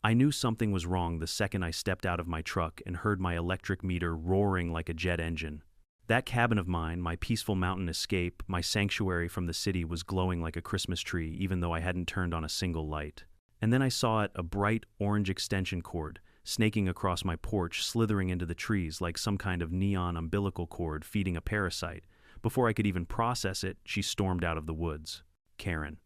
I knew something was wrong the second I stepped out of my truck and heard my electric meter roaring like a jet engine. That cabin of mine, my peaceful mountain escape, my sanctuary from the city, was glowing like a Christmas tree even though I hadn't turned on a single light. And then I saw it, a bright orange extension cord, snaking across my porch, slithering into the trees like some kind of neon umbilical cord feeding a parasite. Before I could even process it, she stormed out of the woods. Karen.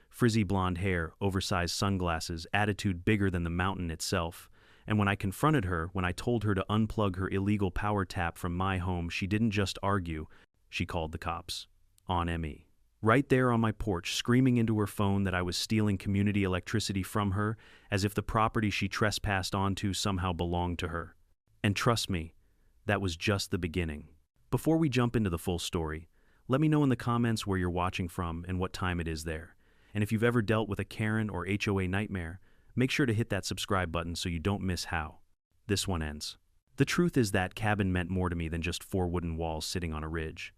Frizzy blonde hair, oversized sunglasses, attitude bigger than the mountain itself. And when I confronted her, when I told her to unplug her illegal power tap from my home, she didn't just argue, she called the cops. On me. Right there on my porch, screaming into her phone that I was stealing community electricity from her, as if the property she trespassed onto somehow belonged to her. And trust me, that was just the beginning. Before we jump into the full story, let me know in the comments where you're watching from and what time it is there. And if you've ever dealt with a Karen or HOA nightmare, make sure to hit that subscribe button so you don't miss how this one ends. The truth is that cabin meant more to me than just four wooden walls sitting on a ridge.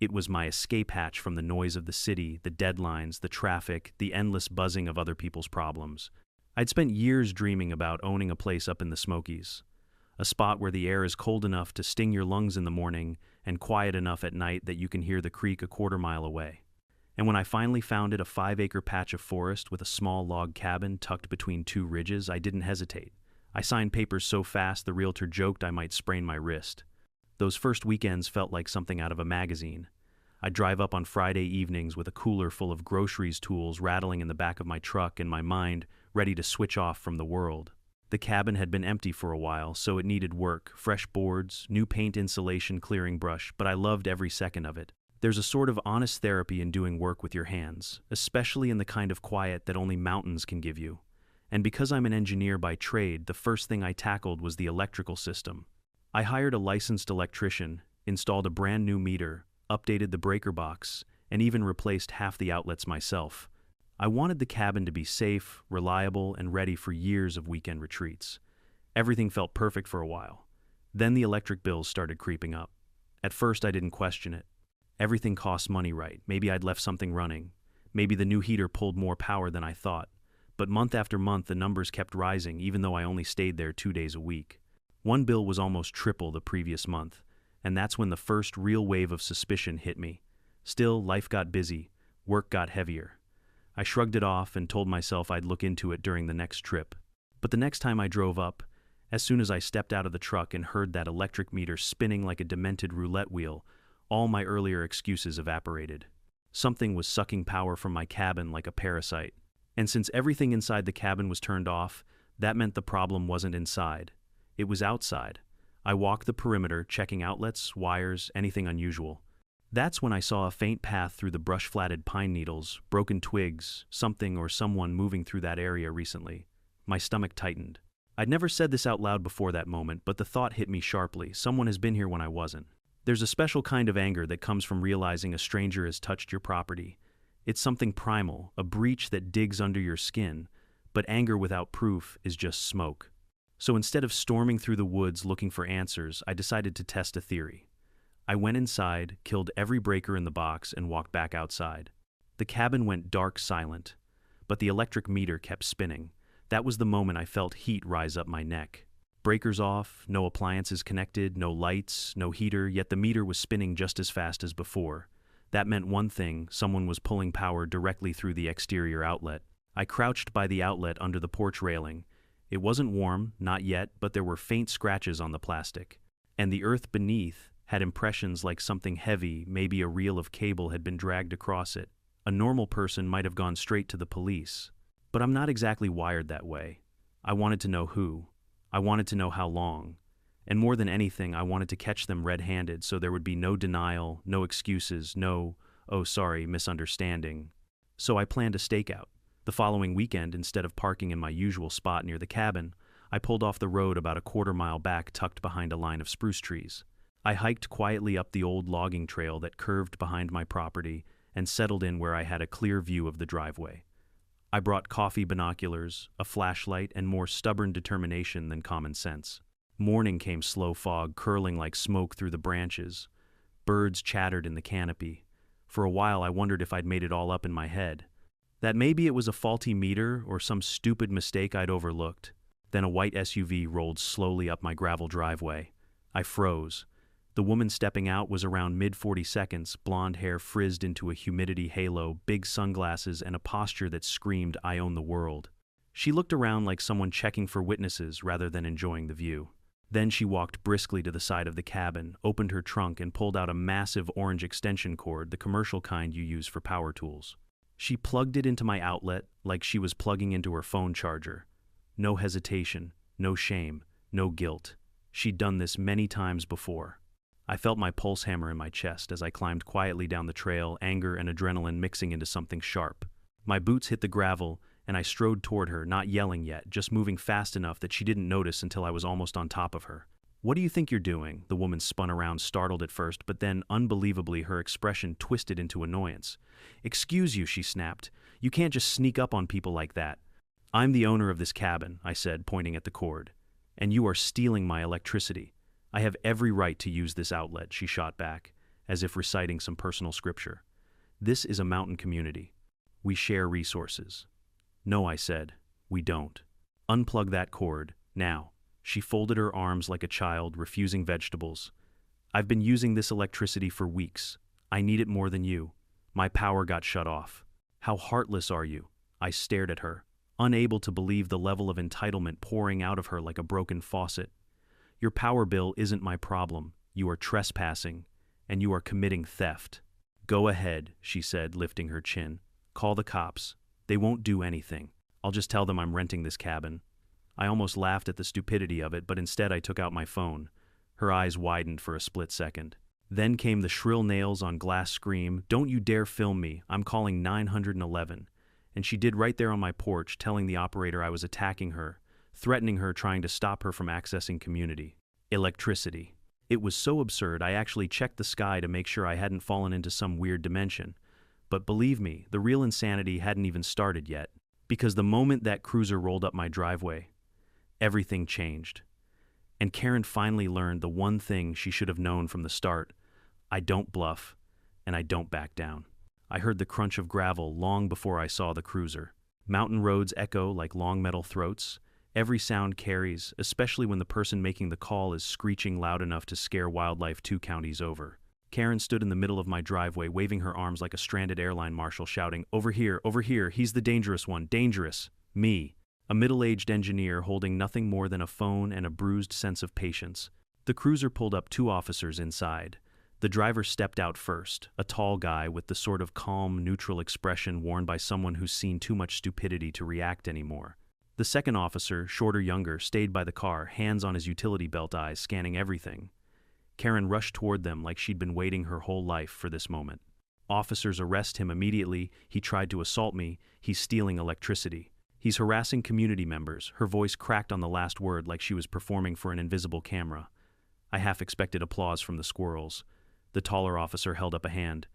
It was my escape hatch from the noise of the city, the deadlines, the traffic, the endless buzzing of other people's problems. I'd spent years dreaming about owning a place up in the Smokies, a spot where the air is cold enough to sting your lungs in the morning and quiet enough at night that you can hear the creek a quarter-mile away. And when I finally found it, a 5-acre patch of forest with a small log cabin tucked between two ridges, I didn't hesitate. I signed papers so fast the realtor joked I might sprain my wrist. Those first weekends felt like something out of a magazine. I'd drive up on Friday evenings with a cooler full of groceries tools rattling in the back of my truck and my mind ready to switch off from the world. The cabin had been empty for a while, so it needed work, fresh boards, new paint, insulation, clearing brush, but I loved every second of it. There's a sort of honest therapy in doing work with your hands, especially in the kind of quiet that only mountains can give you. And because I'm an engineer by trade, the first thing I tackled was the electrical system. I hired a licensed electrician, installed a brand new meter, updated the breaker box, and even replaced half the outlets myself. I wanted the cabin to be safe, reliable, and ready for years of weekend retreats. Everything felt perfect for a while. Then the electric bills started creeping up. At first I didn't question it. Everything costs money, right? Maybe I'd left something running. Maybe the new heater pulled more power than I thought. But month after month, the numbers kept rising, even though I only stayed there 2 days a week. One bill was almost triple the previous month, and that's when the first real wave of suspicion hit me. Still, life got busy, work got heavier. I shrugged it off and told myself I'd look into it during the next trip. But the next time I drove up, as soon as I stepped out of the truck and heard that electric meter spinning like a demented roulette wheel, all my earlier excuses evaporated. Something was sucking power from my cabin like a parasite. And since everything inside the cabin was turned off, that meant the problem wasn't inside. It was outside. I walked the perimeter, checking outlets, wires, anything unusual. That's when I saw a faint path through the brush-flatted pine needles, broken twigs, something or someone moving through that area recently. My stomach tightened. I'd never said this out loud before that moment, but the thought hit me sharply. Someone has been here when I wasn't. There's a special kind of anger that comes from realizing a stranger has touched your property. It's something primal, a breach that digs under your skin, but anger without proof is just smoke. So instead of storming through the woods looking for answers, I decided to test a theory. I went inside, killed every breaker in the box, and walked back outside. The cabin went dark silent, but the electric meter kept spinning. That was the moment I felt heat rise up my neck. Breakers off, no appliances connected, no lights, no heater, yet the meter was spinning just as fast as before. That meant one thing: someone was pulling power directly through the exterior outlet. I crouched by the outlet under the porch railing. It wasn't warm, not yet, but there were faint scratches on the plastic. And the earth beneath had impressions like something heavy, maybe a reel of cable, had been dragged across it. A normal person might have gone straight to the police. But I'm not exactly wired that way. I wanted to know who. I wanted to know how long. And more than anything, I wanted to catch them red-handed so there would be no denial, no excuses, no, "oh sorry, misunderstanding." So I planned a stakeout. The following weekend, instead of parking in my usual spot near the cabin, I pulled off the road about a quarter-mile back, tucked behind a line of spruce trees. I hiked quietly up the old logging trail that curved behind my property and settled in where I had a clear view of the driveway. I brought coffee binoculars, a flashlight, and more stubborn determination than common sense. Morning came, slow fog curling like smoke through the branches. Birds chattered in the canopy. For a while I wondered if I'd made it all up in my head. That maybe it was a faulty meter or some stupid mistake I'd overlooked. Then a white SUV rolled slowly up my gravel driveway. I froze. The woman stepping out was around mid-40 seconds, blonde hair frizzed into a humidity halo, big sunglasses, and a posture that screamed, "I own the world." She looked around like someone checking for witnesses rather than enjoying the view. Then she walked briskly to the side of the cabin, opened her trunk, and pulled out a massive orange extension cord, the commercial kind you use for power tools. She plugged it into my outlet like she was plugging into her phone charger. No hesitation, no shame, no guilt. She'd done this many times before. I felt my pulse hammer in my chest as I climbed quietly down the trail, anger and adrenaline mixing into something sharp. My boots hit the gravel, and I strode toward her, not yelling yet, just moving fast enough that she didn't notice until I was almost on top of her. "What do you think you're doing?" The woman spun around, startled at first, but then, unbelievably, her expression twisted into annoyance. "Excuse you," she snapped. "You can't just sneak up on people like that." "I'm the owner of this cabin," I said, pointing at the cord. "And you are stealing my electricity. I have every right to use this outlet," she shot back, as if reciting some personal scripture. "This is a mountain community. We share resources." "No," I said, "we don't. Unplug that cord, now." She folded her arms like a child, refusing vegetables. "I've been using this electricity for weeks. I need it more than you. My power got shut off." "How heartless are you?" I stared at her, unable to believe the level of entitlement pouring out of her like a broken faucet. "Your power bill isn't my problem. You are trespassing, and you are committing theft." "Go ahead," she said, lifting her chin. "Call the cops. They won't do anything. I'll just tell them I'm renting this cabin." I almost laughed at the stupidity of it, but instead I took out my phone. Her eyes widened for a split second. Then came the shrill nails-on-glass scream, "Don't you dare film me. I'm calling 911. And she did right there on my porch, telling the operator I was attacking her, threatening her, trying to stop her from accessing community. Electricity. It was so absurd I actually checked the sky to make sure I hadn't fallen into some weird dimension. But believe me, the real insanity hadn't even started yet. Because the moment that cruiser rolled up my driveway, everything changed. And Karen finally learned the one thing she should have known from the start: I don't bluff, and I don't back down. I heard the crunch of gravel long before I saw the cruiser. Mountain roads echo like long metal throats. Every sound carries, especially when the person making the call is screeching loud enough to scare wildlife 2 counties over. Karen stood in the middle of my driveway, waving her arms like a stranded airline marshal, shouting, over here, he's the dangerous one, dangerous." Me, a middle-aged engineer holding nothing more than a phone and a bruised sense of patience. The cruiser pulled up 2 officers inside. The driver stepped out first, a tall guy with the sort of calm, neutral expression worn by someone who's seen too much stupidity to react anymore. The second officer, shorter, younger, stayed by the car, hands on his utility belt, eyes scanning everything. Karen rushed toward them like she'd been waiting her whole life for this moment. "Officers, arrest him immediately. He tried to assault me. He's stealing electricity. He's harassing community members." Her voice cracked on the last word like she was performing for an invisible camera. I half expected applause from the squirrels. The taller officer held up a hand.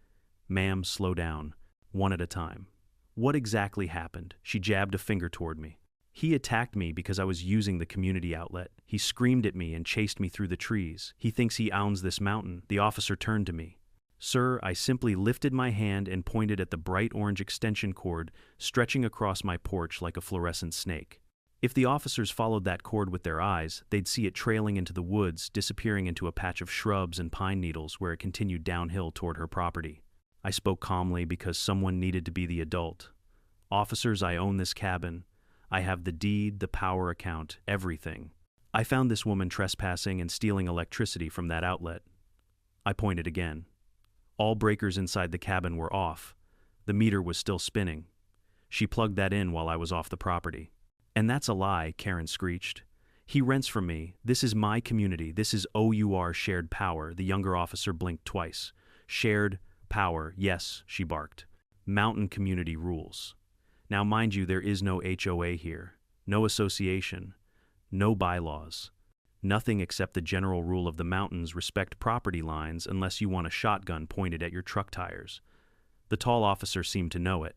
"Ma'am, slow down. One at a time." "What exactly happened?" She jabbed a finger toward me. "He attacked me because I was using the community outlet. He screamed at me and chased me through the trees. He thinks he owns this mountain." The officer turned to me. "Sir," I simply lifted my hand and pointed at the bright orange extension cord stretching across my porch like a fluorescent snake. If the officers followed that cord with their eyes, they'd see it trailing into the woods, disappearing into a patch of shrubs and pine needles where it continued downhill toward her property. I spoke calmly because someone needed to be the adult. "Officers, I own this cabin. I have the deed, the power account, everything. I found this woman trespassing and stealing electricity from that outlet." I pointed again. All breakers inside the cabin were off. The meter was still spinning. She plugged that in while I was off the property. "And that's a lie," Karen screeched. "He rents from me. This is my community. This is OUR shared power." The younger officer blinked twice. "Shared power, yes," she barked. "Mountain community rules. Now, mind you, there is no HOA here, no association, no bylaws. Nothing except the general rule of the mountains: respect property lines unless you want a shotgun pointed at your truck tires." The tall officer seemed to know it.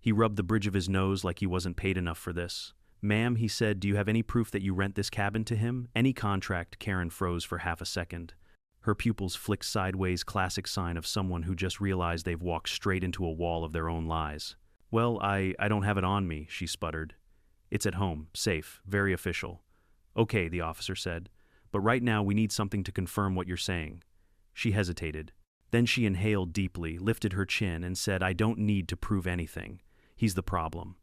He rubbed the bridge of his nose like he wasn't paid enough for this. "Ma'am," he said, "do you have any proof that you rent this cabin to him? Any contract?" Karen froze for half a second. Her pupils flicked sideways, classic sign of someone who just realized they've walked straight into a wall of their own lies. "Well, I don't have it on me," she sputtered. It's at home, safe, very official. Okay, the officer said, but right now we need something to confirm what you're saying. She hesitated. Then she inhaled deeply, lifted her chin, and said, I don't need to prove anything. He's the problem.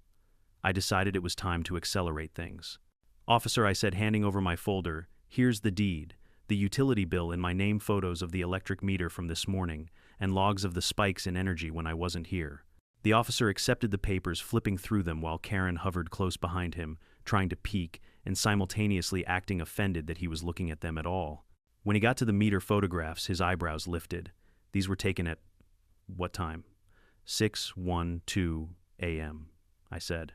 I decided it was time to accelerate things. Officer, I said, handing over my folder, here's the deed, the utility bill and my name, photos of the electric meter from this morning, and logs of the spikes in energy when I wasn't here. The officer accepted the papers, flipping through them while Karen hovered close behind him, trying to peek and simultaneously acting offended that he was looking at them at all. When he got to the meter photographs, his eyebrows lifted. These were taken at what time? 6:12 a.m., I said.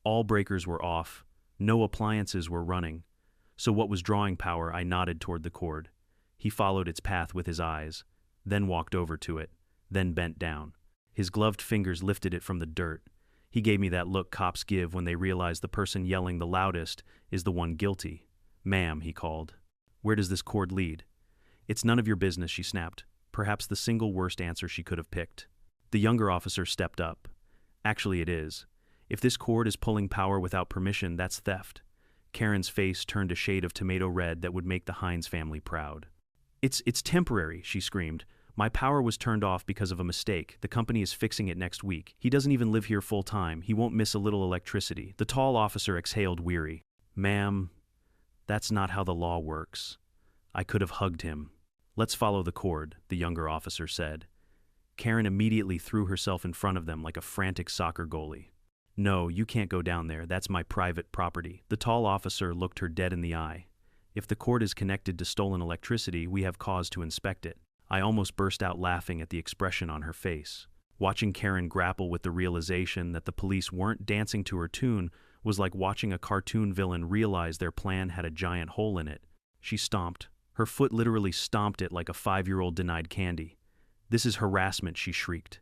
All breakers were off. No appliances were running. So what was drawing power? I nodded toward the cord. He followed its path with his eyes, then walked over to it, then bent down. His gloved fingers lifted it from the dirt. He gave me that look cops give when they realize the person yelling the loudest is the one guilty. Ma'am, he called. Where does this cord lead? It's none of your business, she snapped. Perhaps the single worst answer she could have picked. The younger officer stepped up. Actually, it is. If this cord is pulling power without permission, that's theft. Karen's face turned a shade of tomato red that would make the Hines family proud. It's temporary, she screamed. My power was turned off because of a mistake. The company is fixing it next week. He doesn't even live here full time. He won't miss a little electricity. The tall officer exhaled weary. Ma'am, that's not how the law works. I could have hugged him. Let's follow the cord, the younger officer said. Karen immediately threw herself in front of them like a frantic soccer goalie. No, you can't go down there. That's my private property. The tall officer looked her dead in the eye. If the cord is connected to stolen electricity, we have cause to inspect it. I almost burst out laughing at the expression on her face. Watching Karen grapple with the realization that the police weren't dancing to her tune was like watching a cartoon villain realize their plan had a giant hole in it. She stomped. Her foot literally stomped it like a 5-year-old denied candy. This is harassment, she shrieked.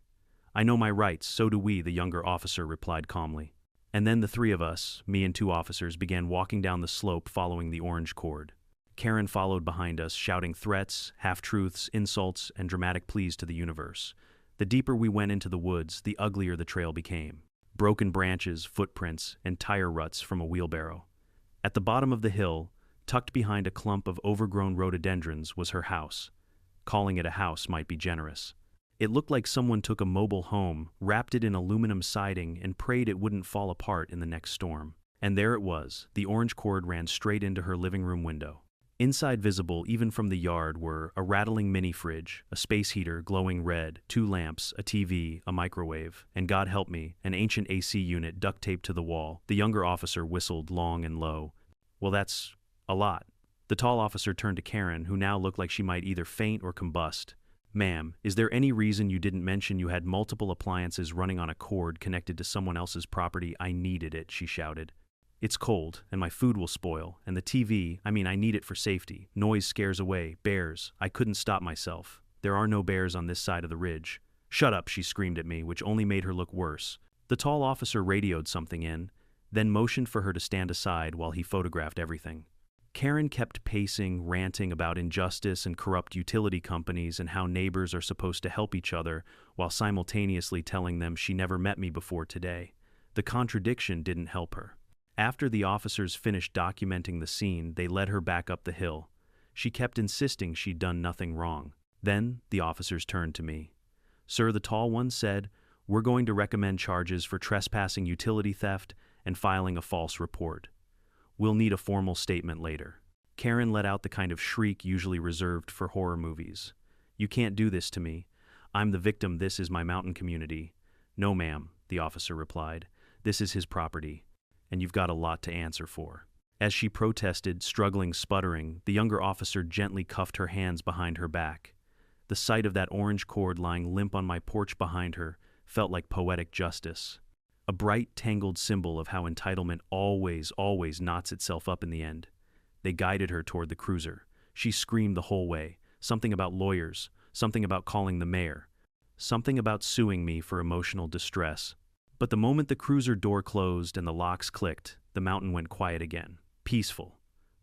I know my rights, so do we, the younger officer replied calmly. And then the three of us, me and 2 officers, began walking down the slope following the orange cord. Karen followed behind us, shouting threats, half-truths, insults, and dramatic pleas to the universe. The deeper we went into the woods, the uglier the trail became. Broken branches, footprints, and tire ruts from a wheelbarrow. At the bottom of the hill, tucked behind a clump of overgrown rhododendrons, was her house. Calling it a house might be generous. It looked like someone took a mobile home, wrapped it in aluminum siding, and prayed it wouldn't fall apart in the next storm. And there it was. The orange cord ran straight into her living room window. Inside, visible even from the yard, were a rattling mini-fridge, a space heater glowing red, 2 lamps, a TV, a microwave, and God help me, an ancient AC unit duct taped to the wall. The younger officer whistled long and low. Well, that's a lot. The tall officer turned to Karen, who now looked like she might either faint or combust. Ma'am, is there any reason you didn't mention you had multiple appliances running on a cord connected to someone else's property? I needed it, she shouted. It's cold, and my food will spoil, and the TV, I need it for safety. Noise scares away. Bears. I couldn't stop myself. There are no bears on this side of the ridge. Shut up, she screamed at me, which only made her look worse. The tall officer radioed something in, then motioned for her to stand aside while he photographed everything. Karen kept pacing, ranting about injustice and corrupt utility companies and how neighbors are supposed to help each other, while simultaneously telling them she never met me before today. The contradiction didn't help her. After the officers finished documenting the scene, they led her back up the hill. She kept insisting she'd done nothing wrong. Then the officers turned to me. Sir, the tall one said, we're going to recommend charges for trespassing, utility theft, and filing a false report. We'll need a formal statement later. Karen let out the kind of shriek usually reserved for horror movies. You can't do this to me. I'm the victim. This is my mountain community. No, ma'am, the officer replied. This is his property, and you've got a lot to answer for. As she protested, struggling, sputtering, the younger officer gently cuffed her hands behind her back. The sight of that orange cord lying limp on my porch behind her felt like poetic justice. A bright, tangled symbol of how entitlement always knots itself up in the end. They guided her toward the cruiser. She screamed the whole way. Something about lawyers, something about calling the mayor, something about suing me for emotional distress. But the moment the cruiser door closed and the locks clicked, the mountain went quiet again. Peaceful.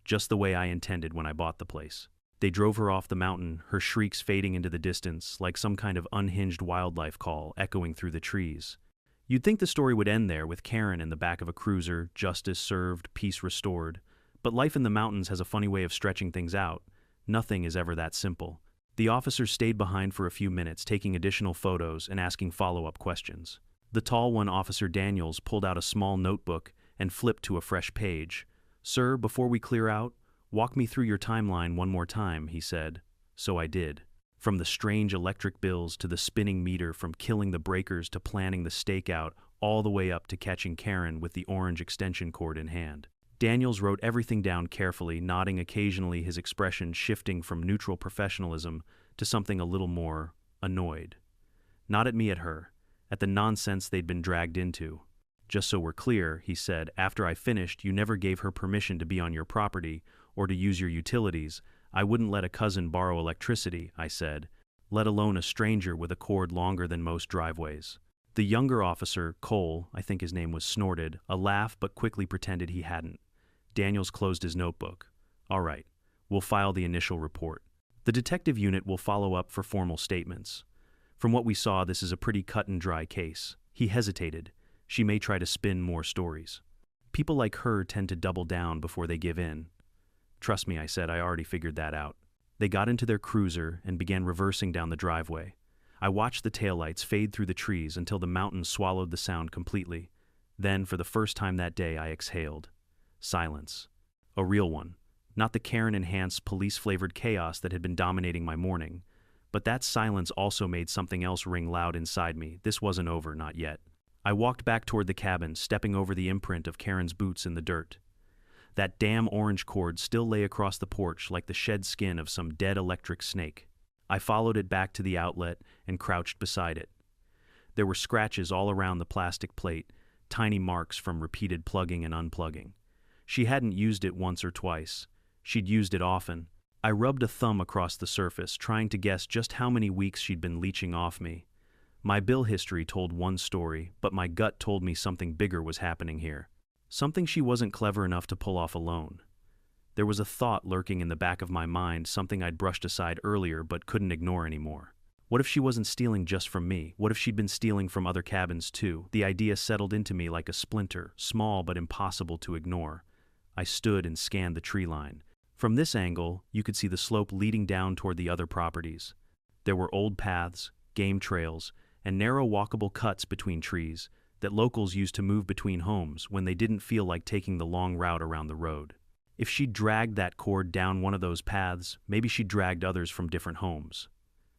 Just the way I intended when I bought the place. They drove her off the mountain, her shrieks fading into the distance like some kind of unhinged wildlife call echoing through the trees. You'd think the story would end there with Karen in the back of a cruiser, justice served, peace restored. But life in the mountains has a funny way of stretching things out. Nothing is ever that simple. The officers stayed behind for a few minutes, taking additional photos and asking follow-up questions. The tall one, Officer Daniels, pulled out a small notebook and flipped to a fresh page. "Sir, before we clear out, walk me through your timeline one more time," he said. So I did. From the strange electric bills to the spinning meter, from killing the breakers to planning the stakeout, all the way up to catching Karen with the orange extension cord in hand. Daniels wrote everything down carefully, nodding occasionally, his expression shifting from neutral professionalism to something a little more annoyed. Not at me, at her, at the nonsense they'd been dragged into. "Just so we're clear," he said, "after I finished, you never gave her permission to be on your property or to use your utilities." "I wouldn't let a cousin borrow electricity," I said, "let alone a stranger with a cord longer than most driveways." The younger officer, Cole, I think his name was, snorted, a laugh, but quickly pretended he hadn't. Daniels closed his notebook. "All right, we'll file the initial report. The detective unit will follow up for formal statements. From what we saw, this is a pretty cut and dry case." He hesitated. "She may try to spin more stories. People like her tend to double down before they give in." "Trust me," I said, "I already figured that out." They got into their cruiser and began reversing down the driveway. I watched the taillights fade through the trees until the mountains swallowed the sound completely. Then, for the first time that day, I exhaled. Silence. A real one. Not the Karen-enhanced, police-flavored chaos that had been dominating my morning. But that silence also made something else ring loud inside me. This wasn't over, not yet. I walked back toward the cabin, stepping over the imprint of Karen's boots in the dirt. That damn orange cord still lay across the porch like the shed skin of some dead electric snake. I followed it back to the outlet and crouched beside it. There were scratches all around the plastic plate, tiny marks from repeated plugging and unplugging. She hadn't used it once or twice. She'd used it often. I rubbed a thumb across the surface, trying to guess just how many weeks she'd been leeching off me. My bill history told one story, but my gut told me something bigger was happening here. Something she wasn't clever enough to pull off alone. There was a thought lurking in the back of my mind, something I'd brushed aside earlier but couldn't ignore anymore. What if she wasn't stealing just from me? What if she'd been stealing from other cabins too? The idea settled into me like a splinter, small but impossible to ignore. I stood and scanned the tree line. From this angle, you could see the slope leading down toward the other properties. There were old paths, game trails, and narrow walkable cuts between trees that locals used to move between homes when they didn't feel like taking the long route around the road. If she'd dragged that cord down one of those paths, maybe she'd dragged others from different homes.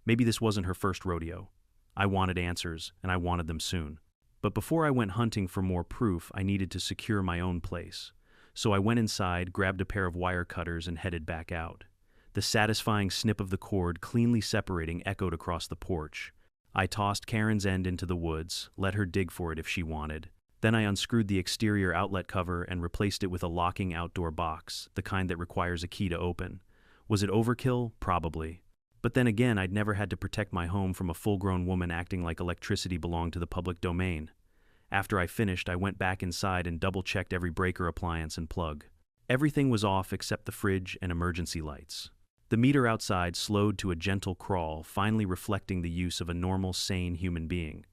Maybe this wasn't her first rodeo. I wanted answers, and I wanted them soon. But before I went hunting for more proof, I needed to secure my own place. So I went inside, grabbed a pair of wire cutters, and headed back out. The satisfying snip of the cord, cleanly separating, echoed across the porch. I tossed Karen's end into the woods, let her dig for it if she wanted. Then I unscrewed the exterior outlet cover and replaced it with a locking outdoor box, the kind that requires a key to open. Was it overkill? Probably. But then again, I'd never had to protect my home from a full-grown woman acting like electricity belonged to the public domain. After I finished, I went back inside and double-checked every breaker appliance and plug. Everything was off except the fridge and emergency lights. The meter outside slowed to a gentle crawl, finally reflecting the use of a normal, sane human being.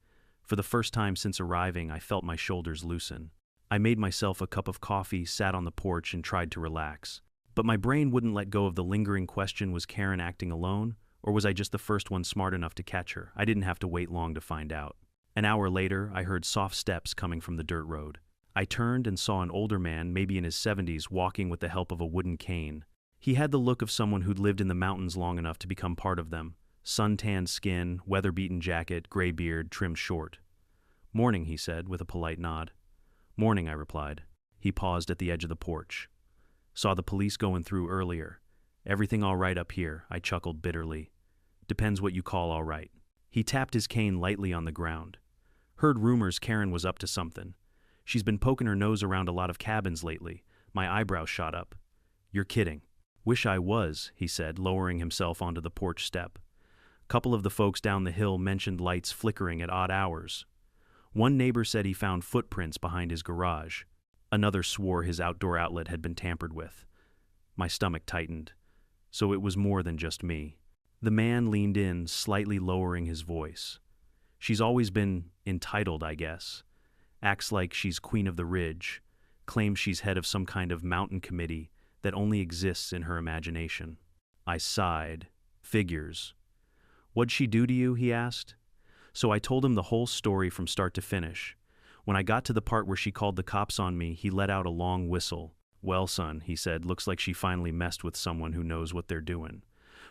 For the first time since arriving, I felt my shoulders loosen. I made myself a cup of coffee, sat on the porch, and tried to relax. But my brain wouldn't let go of the lingering question: was Karen acting alone? Or was I just the first one smart enough to catch her? I didn't have to wait long to find out. An hour later, I heard soft steps coming from the dirt road. I turned and saw an older man, maybe in his 70s, walking with the help of a wooden cane. He had the look of someone who'd lived in the mountains long enough to become part of them. Sun-tanned skin, weather-beaten jacket, gray beard, trimmed short. "Morning," he said, with a polite nod. "Morning," I replied. He paused at the edge of the porch. "Saw the police going through earlier. Everything all right up here?" I chuckled bitterly. "Depends what you call all right." He tapped his cane lightly on the ground. "Heard rumors Karen was up to something. She's been poking her nose around a lot of cabins lately." My eyebrows shot up. "You're kidding." "Wish I was," he said, lowering himself onto the porch step. "Couple of the folks down the hill mentioned lights flickering at odd hours. One neighbor said he found footprints behind his garage. Another swore his outdoor outlet had been tampered with." My stomach tightened. So it was more than just me. The man leaned in, slightly lowering his voice. "She's always been entitled, I guess. acts like she's queen of the ridge, claims she's head of some kind of mountain committee that only exists in her imagination. I sighed. Figures. "What'd she do to you?" he asked. So I told him the whole story from start to finish. When I got to the part where she called the cops on me, he let out a long whistle. "Well, son," he said, "looks like she finally messed with someone who knows what they're doing.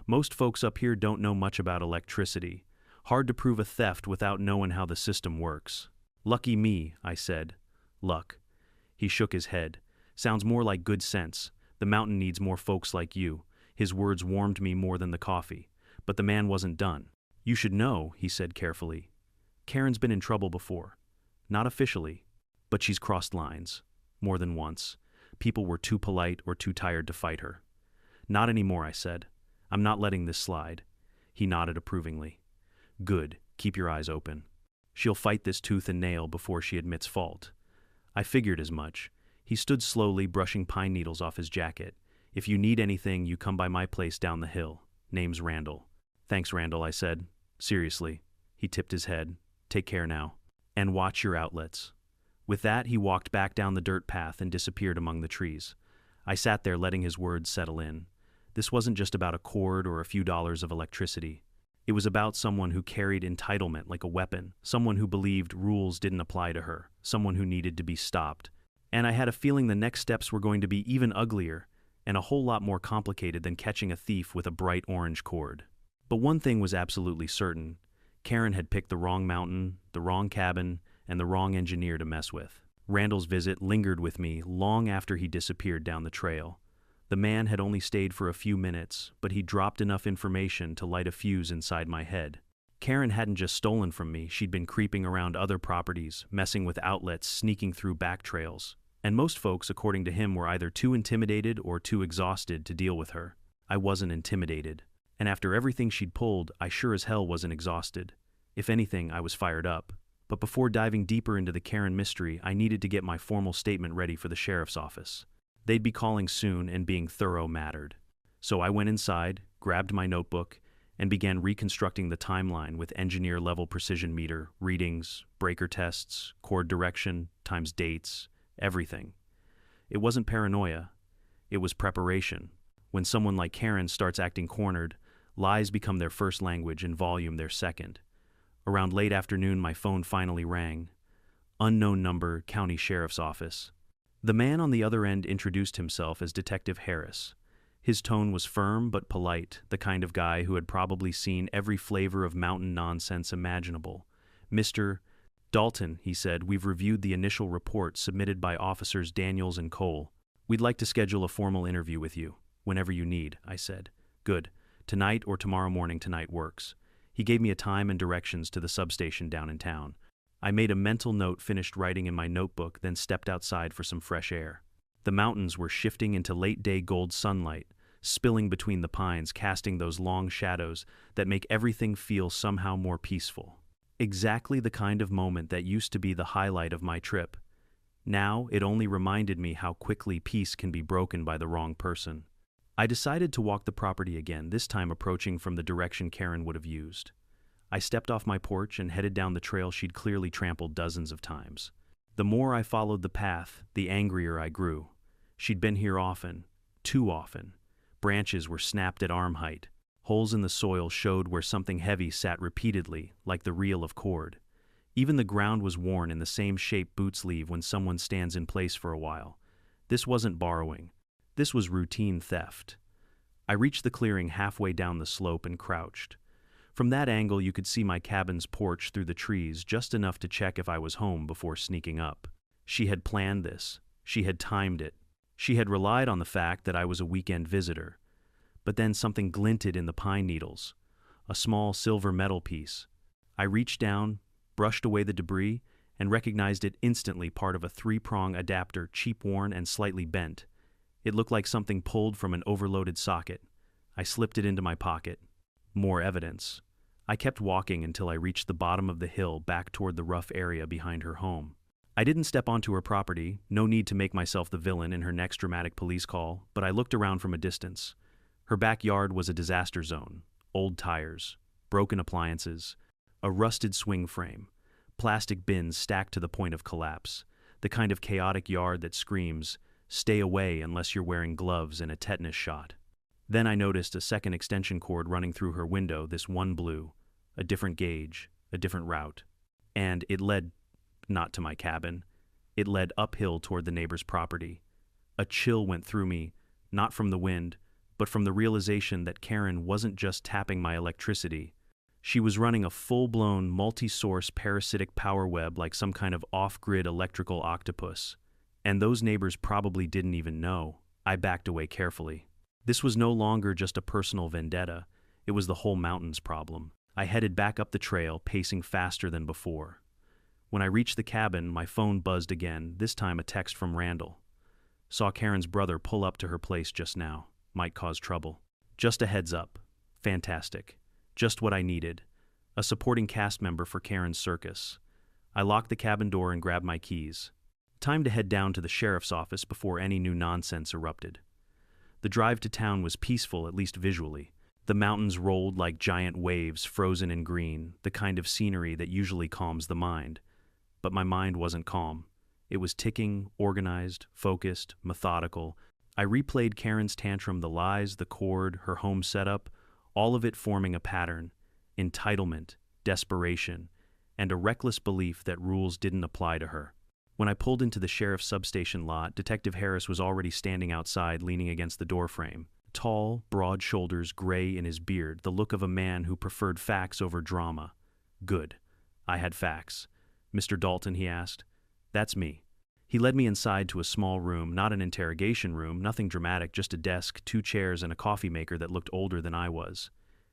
Most folks up here don't know much about electricity. Hard to prove a theft without knowing how the system works." "Lucky me," I said. "Luck." He shook his head. "Sounds more like good sense. The mountain needs more folks like you." His words warmed me more than the coffee. But the man wasn't done. "You should know," he said carefully. "Karen's been in trouble before. Not officially, but she's crossed lines. More than once. People were too polite or too tired to fight her." "Not anymore," I said. "I'm not letting this slide." He nodded approvingly. "Good. Keep your eyes open. She'll fight this tooth and nail before she admits fault." I figured as much. He stood slowly, brushing pine needles off his jacket. "If you need anything, you come by my place down the hill. Name's Randall." "Thanks, Randall," I said. "Seriously." He tipped his head. "Take care now. And watch your outlets." With that, he walked back down the dirt path and disappeared among the trees. I sat there letting his words settle in. This wasn't just about a cord or a few dollars of electricity. It was about someone who carried entitlement like a weapon, someone who believed rules didn't apply to her, someone who needed to be stopped. And I had a feeling the next steps were going to be even uglier and a whole lot more complicated than catching a thief with a bright orange cord. But one thing was absolutely certain. Karen had picked the wrong mountain, the wrong cabin, and the wrong engineer to mess with. Randall's visit lingered with me long after he disappeared down the trail. The man had only stayed for a few minutes, but he dropped enough information to light a fuse inside my head. Karen hadn't just stolen from me, she'd been creeping around other properties, messing with outlets, sneaking through back trails. And most folks, according to him, were either too intimidated or too exhausted to deal with her. I wasn't intimidated. And after everything she'd pulled, I sure as hell wasn't exhausted. If anything, I was fired up. But before diving deeper into the Karen mystery, I needed to get my formal statement ready for the sheriff's office. They'd be calling soon, and being thorough mattered. So I went inside, grabbed my notebook, and began reconstructing the timeline with engineer-level precision meter, readings, breaker tests, cord direction, times dates, everything. It wasn't paranoia. It was preparation. When someone like Karen starts acting cornered, lies become their first language and volume their second. Around late afternoon, my phone finally rang. Unknown number, county sheriff's office. The man on the other end introduced himself as Detective Harris. His tone was firm but polite, the kind of guy who had probably seen every flavor of mountain nonsense imaginable. "Mr. Dalton," he said, "we've reviewed the initial report submitted by Officers Daniels and Cole. We'd like to schedule a formal interview with you, whenever you need," I said. "Good. Tonight or tomorrow morning tonight works." He gave me a time and directions to the substation down in town. I made a mental note, finished writing in my notebook, then stepped outside for some fresh air. The mountains were shifting into late-day gold sunlight, spilling between the pines, casting those long shadows that make everything feel somehow more peaceful. Exactly the kind of moment that used to be the highlight of my trip. Now it only reminded me how quickly peace can be broken by the wrong person. I decided to walk the property again, this time approaching from the direction Karen would have used. I stepped off my porch and headed down the trail she'd clearly trampled dozens of times. The more I followed the path, the angrier I grew. She'd been here often, too often. Branches were snapped at arm height. Holes in the soil showed where something heavy sat repeatedly, like the reel of cord. Even the ground was worn in the same shape boots leave when someone stands in place for a while. This wasn't borrowing. This was routine theft. I reached the clearing halfway down the slope and crouched. From that angle, you could see my cabin's porch through the trees, just enough to check if I was home before sneaking up. She had planned this. She had timed it. She had relied on the fact that I was a weekend visitor. But then something glinted in the pine needles. A small silver metal piece. I reached down, brushed away the debris, and recognized it instantly, part of a three-prong adapter, cheap-worn and slightly bent. It looked like something pulled from an overloaded socket. I slipped it into my pocket. More evidence. I kept walking until I reached the bottom of the hill, back toward the rough area behind her home. I didn't step onto her property, no need to make myself the villain in her next dramatic police call, but I looked around from a distance. Her backyard was a disaster zone. Old tires, broken appliances, a rusted swing frame. Plastic bins stacked to the point of collapse. The kind of chaotic yard that screams, "Stay away unless you're wearing gloves and a tetanus shot." Then I noticed a second extension cord running through her window, this one blue, a different gauge, a different route. And it led not to my cabin. It led uphill toward the neighbor's property. A chill went through me, not from the wind, but from the realization that Karen wasn't just tapping my electricity. She was running a full-blown, multi-source parasitic power web like some kind of off-grid electrical octopus. And those neighbors probably didn't even know. I backed away carefully. This was no longer just a personal vendetta. It was the whole mountain's problem. I headed back up the trail, pacing faster than before. When I reached the cabin, my phone buzzed again, this time a text from Randall. Saw Karen's brother pull up to her place just now. Might cause trouble. Just a heads up. Fantastic. Just what I needed. A supporting cast member for Karen's circus. I locked the cabin door and grabbed my keys. Time to head down to the sheriff's office before any new nonsense erupted. The drive to town was peaceful, at least visually. The mountains rolled like giant waves, frozen in green, the kind of scenery that usually calms the mind. But my mind wasn't calm. It was ticking, organized, focused, methodical. I replayed Karen's tantrum, the lies, the cord, her home setup, all of it forming a pattern: entitlement, desperation, and a reckless belief that rules didn't apply to her. When I pulled into the sheriff's substation lot, Detective Harris was already standing outside, leaning against the doorframe. Tall, broad shoulders, gray in his beard, the look of a man who preferred facts over drama. Good. I had facts. "Mr. Dalton?" he asked. "That's me." He led me inside to a small room, not an interrogation room, nothing dramatic, just a desk, 2 chairs, and a coffee maker that looked older than I was.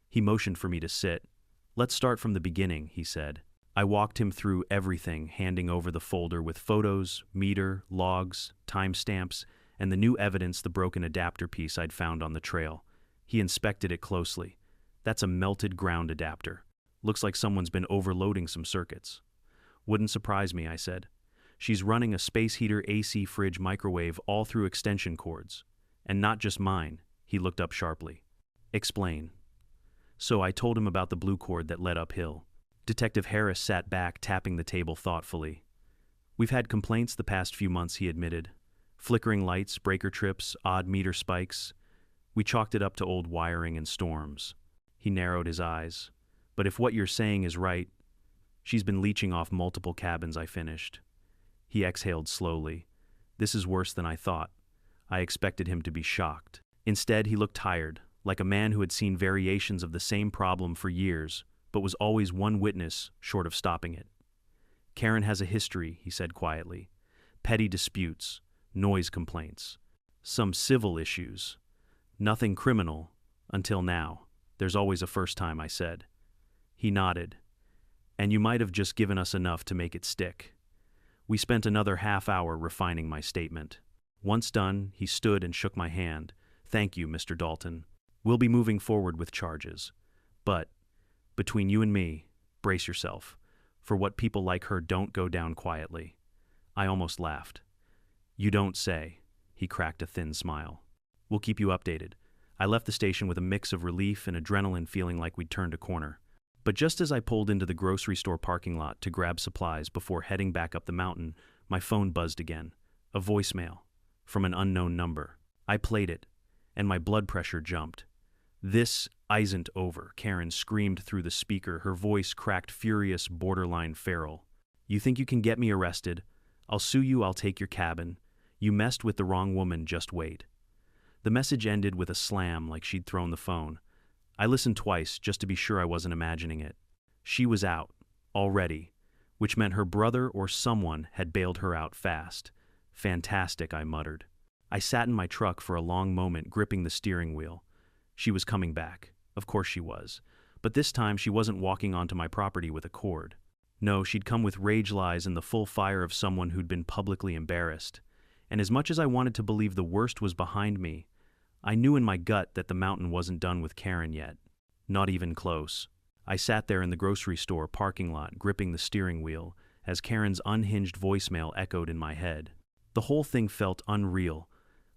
He motioned for me to sit. "Let's start from the beginning," he said. I walked him through everything, handing over the folder with photos, meter, logs, timestamps, and the new evidence, the broken adapter piece I'd found on the trail. He inspected it closely. "That's a melted ground adapter. Looks like someone's been overloading some circuits." "Wouldn't surprise me," I said. "She's running a space heater, AC, fridge, microwave, all through extension cords. And not just mine." He looked up sharply. "Explain." So I told him about the blue cord that led uphill. Detective Harris sat back, tapping the table thoughtfully. "We've had complaints the past few months," he admitted. "Flickering lights, breaker trips, odd meter spikes. We chalked it up to old wiring and storms." He narrowed his eyes. "But if what you're saying is right, she's been leeching off multiple cabins," I finished. He exhaled slowly. "This is worse than I thought." I expected him to be shocked. Instead, he looked tired, like a man who had seen variations of the same problem for years, but was always one witness short of stopping it. "Karen has a history," he said quietly. "Petty disputes, noise complaints, some civil issues. Nothing criminal, until now. There's always a first time," I said. He nodded. "And you might have just given us enough to make it stick." We spent another half hour refining my statement. Once done, he stood and shook my hand. "Thank you, Mr. Dalton. We'll be moving forward with charges. But between you and me, brace yourself, for what people like her don't go down quietly." I almost laughed. "You don't say." He cracked a thin smile. "We'll keep you updated." I left the station with a mix of relief and adrenaline, feeling like we'd turned a corner. But just as I pulled into the grocery store parking lot to grab supplies before heading back up the mountain, my phone buzzed again. A voicemail from an unknown number. I played it, and my blood pressure jumped. "This isn't over," Karen screamed through the speaker, her voice cracked, furious, borderline feral. "You think you can get me arrested? I'll sue you, I'll take your cabin. You messed with the wrong woman, just wait." The message ended with a slam, like she'd thrown the phone. I listened twice, just to be sure I wasn't imagining it. She was out, already, which meant her brother or someone had bailed her out fast. "Fantastic," I muttered. I sat in my truck for a long moment, gripping the steering wheel. She was coming back. Of course she was. But this time she wasn't walking onto my property with a cord. No, she'd come with rage lies and the full fire of someone who'd been publicly embarrassed. And as much as I wanted to believe the worst was behind me, I knew in my gut that the mountain wasn't done with Karen yet. Not even close. I sat there in the grocery store parking lot, gripping the steering wheel, as Karen's unhinged voicemail echoed in my head. The whole thing felt unreal,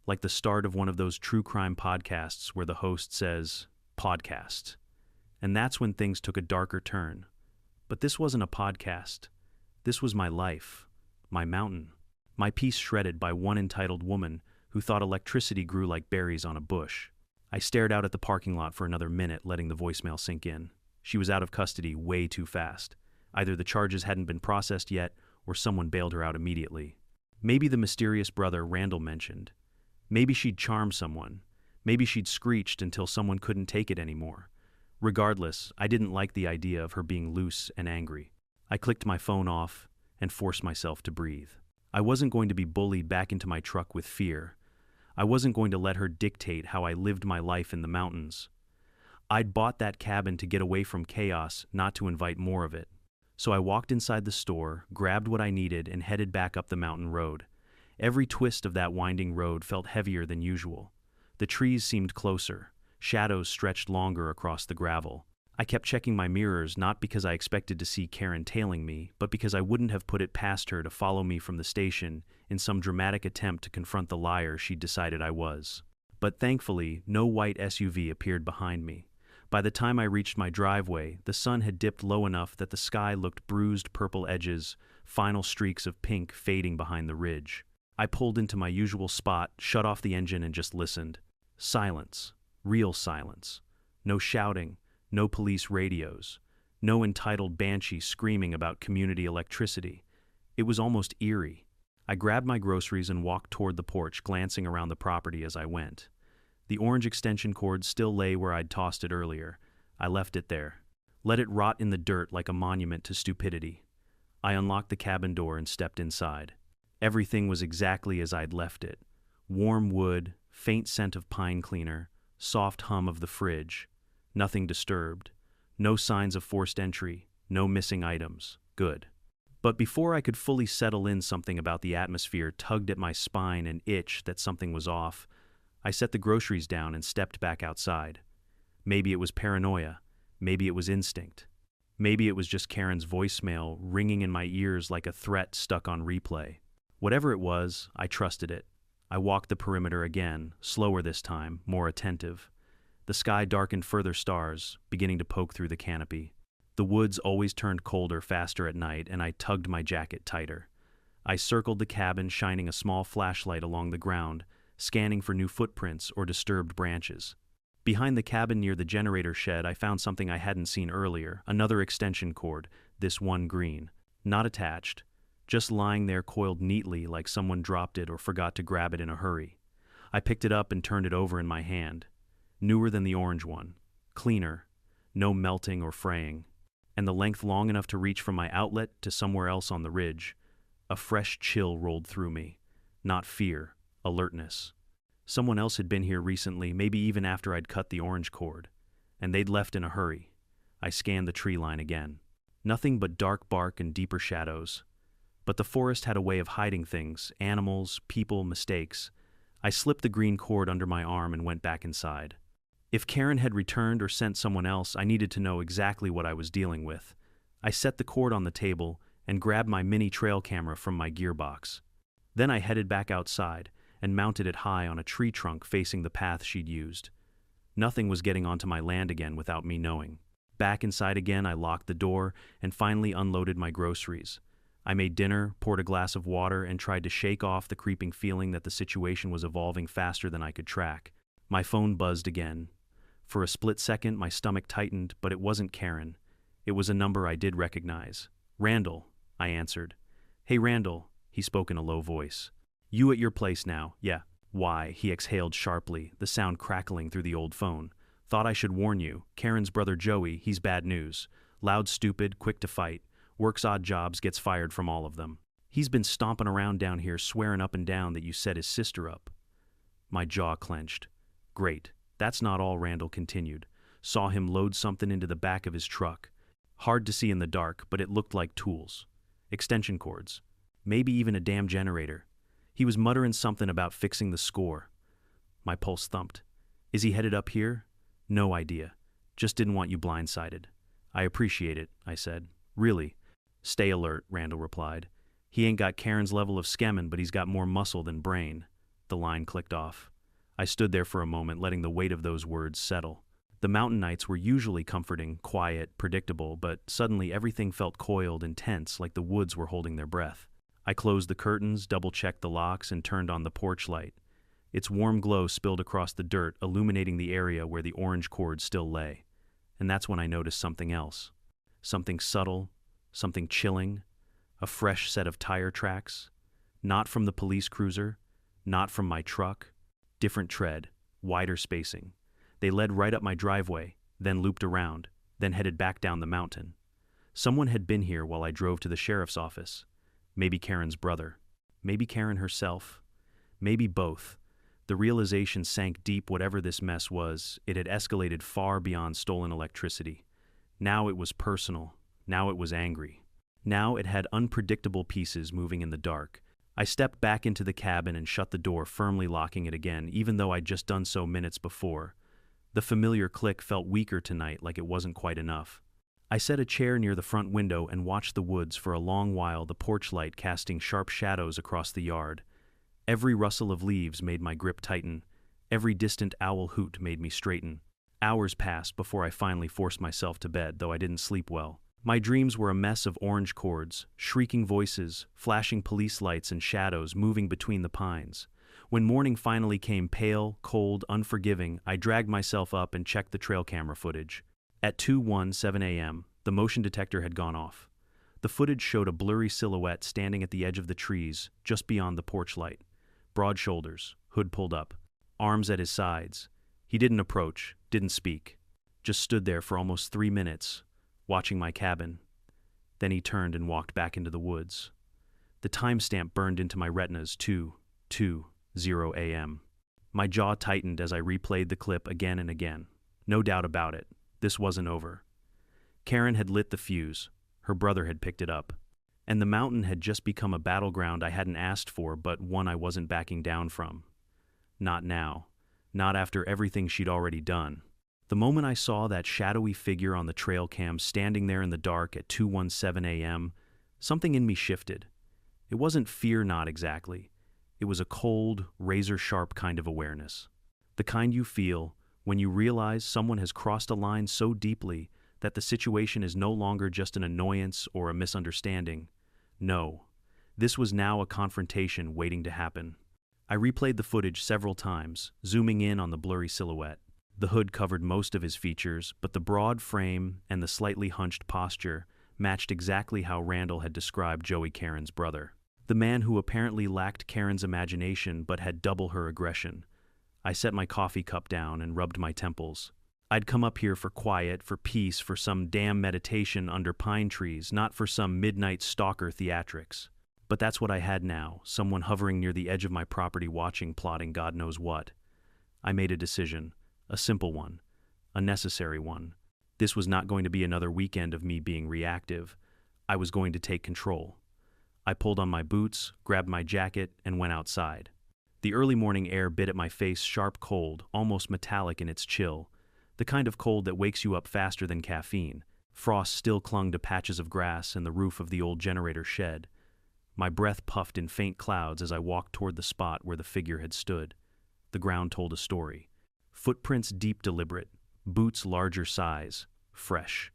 like the start of one of those true crime podcasts where the host says, "podcast." And that's when things took a darker turn. But this wasn't a podcast. This was my life, my mountain, my peace shredded by one entitled woman who thought electricity grew like berries on a bush. I stared out at the parking lot for another minute, letting the voicemail sink in. She was out of custody way too fast. Either the charges hadn't been processed yet, or someone bailed her out immediately. Maybe the mysterious brother Randall mentioned. Maybe she'd charmed someone. Maybe she'd screeched until someone couldn't take it anymore. Regardless, I didn't like the idea of her being loose and angry. I clicked my phone off and forced myself to breathe. I wasn't going to be bullied back into my truck with fear. I wasn't going to let her dictate how I lived my life in the mountains. I'd bought that cabin to get away from chaos, not to invite more of it. So I walked inside the store, grabbed what I needed, and headed back up the mountain road. Every twist of that winding road felt heavier than usual. The trees seemed closer. Shadows stretched longer across the gravel. I kept checking my mirrors, not because I expected to see Karen tailing me, but because I wouldn't have put it past her to follow me from the station in some dramatic attempt to confront the liar she'd decided I was. But thankfully, no white SUV appeared behind me. By the time I reached my driveway, the sun had dipped low enough that the sky looked bruised purple edges, final streaks of pink fading behind the ridge. I pulled into my usual spot, shut off the engine, and just listened. Silence. Real silence. No shouting. No police radios. No entitled banshee screaming about community electricity. It was almost eerie. I grabbed my groceries and walked toward the porch, glancing around the property as I went. The orange extension cord still lay where I'd tossed it earlier. I left it there. Let it rot in the dirt like a monument to stupidity. I unlocked the cabin door and stepped inside. Everything was exactly as I'd left it. Warm wood, faint scent of pine cleaner, soft hum of the fridge. Nothing disturbed. No signs of forced entry. No missing items. Good. But before I could fully settle in, something about the atmosphere tugged at my spine and itched that something was off. I set the groceries down and stepped back outside. Maybe it was paranoia. Maybe it was instinct. Maybe it was just Karen's voicemail ringing in my ears like a threat stuck on replay. Whatever it was, I trusted it. I walked the perimeter again, slower this time, more attentive. The sky darkened, further stars beginning to poke through the canopy. The woods always turned colder faster at night, and I tugged my jacket tighter. I circled the cabin, shining a small flashlight along the ground, scanning for new footprints or disturbed branches. Behind the cabin near the generator shed, I found something I hadn't seen earlier, another extension cord, this one green. Not attached, just lying there coiled neatly like someone dropped it or forgot to grab it in a hurry. I picked it up and turned it over in my hand. Newer than the orange one, cleaner, no melting or fraying, and the length long enough to reach from my outlet to somewhere else on the ridge. A fresh chill rolled through me. Not fear, alertness. Someone else had been here recently, maybe even after I'd cut the orange cord, and they'd left in a hurry. I scanned the tree line again. Nothing but dark bark and deeper shadows. But the forest had a way of hiding things, animals, people, mistakes. I slipped the green cord under my arm and went back inside. If Karen had returned or sent someone else, I needed to know exactly what I was dealing with. I set the cord on the table and grabbed my mini trail camera from my gearbox. Then I headed back outside and mounted it high on a tree trunk facing the path she'd used. Nothing was getting onto my land again without me knowing. Back inside again, I locked the door and finally unloaded my groceries. I made dinner, poured a glass of water, and tried to shake off the creeping feeling that the situation was evolving faster than I could track. My phone buzzed again. For a split second, my stomach tightened, but it wasn't Karen. It was a number I did recognize. Randall, I answered. Hey, Randall, he spoke in a low voice. You at your place now, yeah. Why, he exhaled sharply, the sound crackling through the old phone. Thought I should warn you. Karen's brother Joey, he's bad news. Loud, stupid, quick to fight. Works odd jobs, gets fired from all of them. He's been stomping around down here, swearing up and down that you set his sister up. My jaw clenched. Great. That's not all, Randall continued. Saw him load something into the back of his truck. Hard to see in the dark, but it looked like tools. Extension cords. Maybe even a damn generator. He was muttering something about fixing the score. My pulse thumped. Is he headed up here? No idea. Just didn't want you blindsided. I appreciate it, I said. Really. Stay alert, Randall replied. He ain't got Karen's level of skemmin', but he's got more muscle than brain. The line clicked off. I stood there for a moment, letting the weight of those words settle. The mountain nights were usually comforting, quiet, predictable, but suddenly everything felt coiled and tense, like the woods were holding their breath. I closed the curtains, double-checked the locks, and turned on the porch light. Its warm glow spilled across the dirt, illuminating the area where the orange cord still lay. And that's when I noticed something else. Something subtle, something chilling, a fresh set of tire tracks. Not from the police cruiser, not from my truck. Different tread, wider spacing. They led right up my driveway, then looped around, then headed back down the mountain. Someone had been here while I drove to the sheriff's office. Maybe Karen's brother. Maybe Karen herself. Maybe both. The realization sank deep. Whatever this mess was, it had escalated far beyond stolen electricity. Now it was personal. Now it was angry. Now it had unpredictable pieces moving in the dark. I stepped back into the cabin and shut the door, firmly locking it again, even though I'd just done so minutes before. The familiar click felt weaker tonight, like it wasn't quite enough. I set a chair near the front window and watched the woods for a long while, the porch light casting sharp shadows across the yard. Every rustle of leaves made my grip tighten. Every distant owl hoot made me straighten. Hours passed before I finally forced myself to bed, though I didn't sleep well. My dreams were a mess of orange cords, shrieking voices, flashing police lights, and shadows moving between the pines. When morning finally came, pale, cold, unforgiving, I dragged myself up and checked the trail camera footage. At 2:17 a.m., the motion detector had gone off. The footage showed a blurry silhouette standing at the edge of the trees, just beyond the porch light. Broad shoulders, hood pulled up, arms at his sides. He didn't approach, didn't speak, just stood there for almost 3 minutes, watching my cabin. Then he turned and walked back into the woods. The timestamp burned into my retinas, 2:20 a.m. My jaw tightened as I replayed the clip again and again. No doubt about it, this wasn't over. Karen had lit the fuse, her brother had picked it up. And the mountain had just become a battleground I hadn't asked for, but one I wasn't backing down from. Not now. Not after everything she'd already done. The moment I saw that shadowy figure on the trail cam standing there in the dark at 2:17 a.m., something in me shifted. It wasn't fear, not exactly. It was a cold, razor-sharp kind of awareness. The kind you feel when you realize someone has crossed a line so deeply that the situation is no longer just an annoyance or a misunderstanding. No, this was now a confrontation waiting to happen. I replayed the footage several times, zooming in on the blurry silhouette. The hood covered most of his features, but the broad frame and the slightly hunched posture matched exactly how Randall had described Joey, Karen's brother. The man who apparently lacked Karen's imagination but had double her aggression. I set my coffee cup down and rubbed my temples. I'd come up here for quiet, for peace, for some damn meditation under pine trees, not for some midnight stalker theatrics. But that's what I had now, someone hovering near the edge of my property watching, plotting God knows what. I made a decision, a simple one, a necessary one. This was not going to be another weekend of me being reactive. I was going to take control. I pulled on my boots, grabbed my jacket, and went outside. The early morning air bit at my face, sharp cold, almost metallic in its chill. The kind of cold that wakes you up faster than caffeine. Frost still clung to patches of grass and the roof of the old generator shed. My breath puffed in faint clouds as I walked toward the spot where the figure had stood. The ground told a story. Footprints deep, deliberate. Boots larger size. Fresh.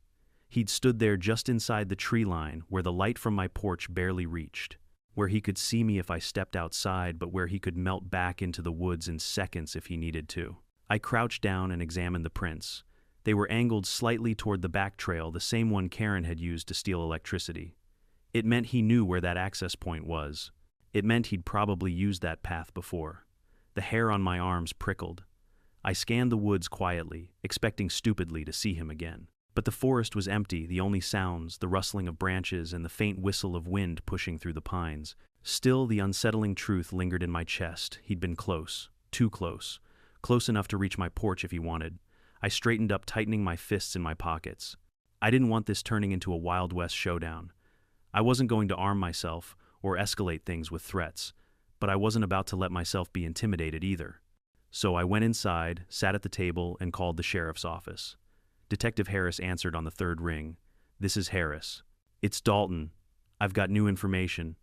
He'd stood there just inside the tree line, where the light from my porch barely reached. Where he could see me if I stepped outside, but where he could melt back into the woods in seconds if he needed to. I crouched down and examined the prints. They were angled slightly toward the back trail, the same one Karen had used to steal electricity. It meant he knew where that access point was. It meant he'd probably used that path before. The hair on my arms prickled. I scanned the woods quietly, expecting stupidly to see him again. But the forest was empty, the only sounds, the rustling of branches and the faint whistle of wind pushing through the pines. Still, the unsettling truth lingered in my chest. He'd been close, too close. Close enough to reach my porch if he wanted. I straightened up, tightening my fists in my pockets. I didn't want this turning into a Wild West showdown. I wasn't going to arm myself or escalate things with threats, but I wasn't about to let myself be intimidated either. So I went inside, sat at the table, and called the sheriff's office. Detective Harris answered on the third ring. "This is Harris." "It's Dalton. I've got new information."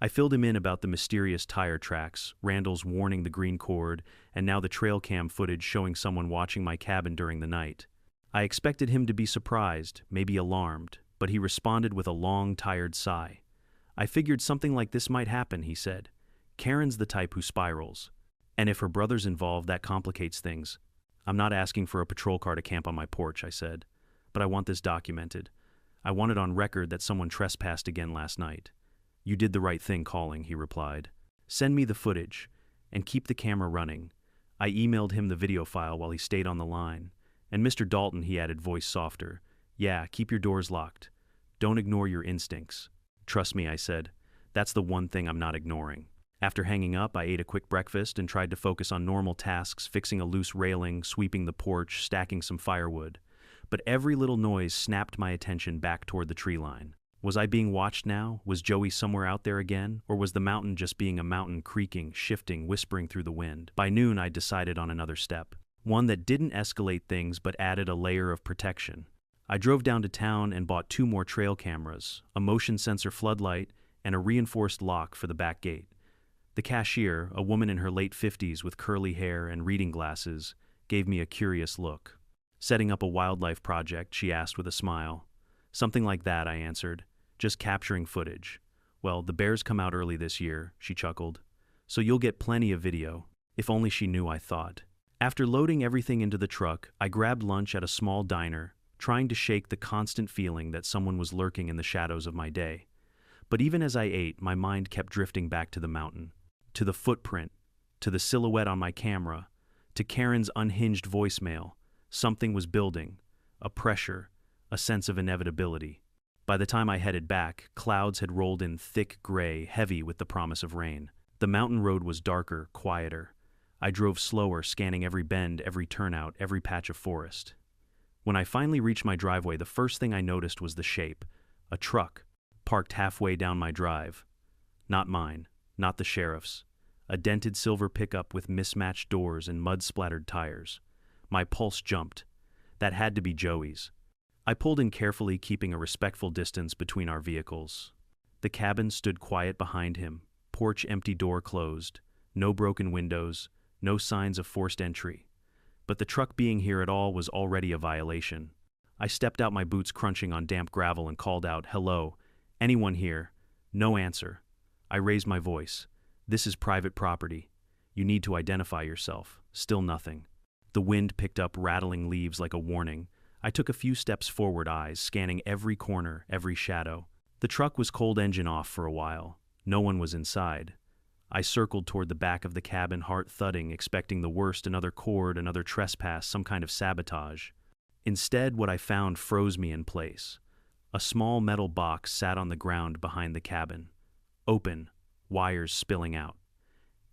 I filled him in about the mysterious tire tracks, Randall's warning the green cord, and now the trail cam footage showing someone watching my cabin during the night. I expected him to be surprised, maybe alarmed, but he responded with a long, tired sigh. I figured something like this might happen, he said. Karen's the type who spirals. And if her brother's involved, that complicates things. I'm not asking for a patrol car to camp on my porch, I said. But I want this documented. I want it on record that someone trespassed again last night. You did the right thing calling, he replied. Send me the footage, and keep the camera running. I emailed him the video file while he stayed on the line. And Mr. Dalton, he added, voice softer. Yeah, keep your doors locked. Don't ignore your instincts. Trust me, I said. That's the one thing I'm not ignoring. After hanging up, I ate a quick breakfast and tried to focus on normal tasks, fixing a loose railing, sweeping the porch, stacking some firewood. But every little noise snapped my attention back toward the tree line. Was I being watched now? Was Joey somewhere out there again? Or was the mountain just being a mountain, creaking, shifting, whispering through the wind? By noon, I decided on another step. One that didn't escalate things but added a layer of protection. I drove down to town and bought 2 more trail cameras, a motion sensor floodlight, and a reinforced lock for the back gate. The cashier, a woman in her late 50s with curly hair and reading glasses, gave me a curious look. Setting up a wildlife project, she asked with a smile. Something like that, I answered. Just capturing footage. Well, the bears come out early this year, she chuckled. So you'll get plenty of video. If only she knew, I thought. After loading everything into the truck, I grabbed lunch at a small diner, trying to shake the constant feeling that someone was lurking in the shadows of my day. But even as I ate, my mind kept drifting back to the mountain, to the footprint, to the silhouette on my camera, to Karen's unhinged voicemail. Something was building, a pressure, a sense of inevitability. By the time I headed back, clouds had rolled in thick gray, heavy with the promise of rain. The mountain road was darker, quieter. I drove slower, scanning every bend, every turnout, every patch of forest. When I finally reached my driveway, the first thing I noticed was the shape. A truck, parked halfway down my drive. Not mine, not the sheriff's. A dented silver pickup with mismatched doors and mud-splattered tires. My pulse jumped. That had to be Joey's. I pulled in carefully, keeping a respectful distance between our vehicles. The cabin stood quiet behind him, porch empty, door closed, no broken windows, no signs of forced entry. But the truck being here at all was already a violation. I stepped out, my boots crunching on damp gravel, and called out, "Hello? Anyone here?" No answer. I raised my voice. "This is private property. You need to identify yourself." Still nothing. The wind picked up, rattling leaves like a warning. I took a few steps forward, eyes scanning every corner, every shadow. The truck was cold engine off for a while. No one was inside. I circled toward the back of the cabin, heart thudding, expecting the worst, another cord, another trespass, some kind of sabotage. Instead, what I found froze me in place. A small metal box sat on the ground behind the cabin. Open, wires spilling out.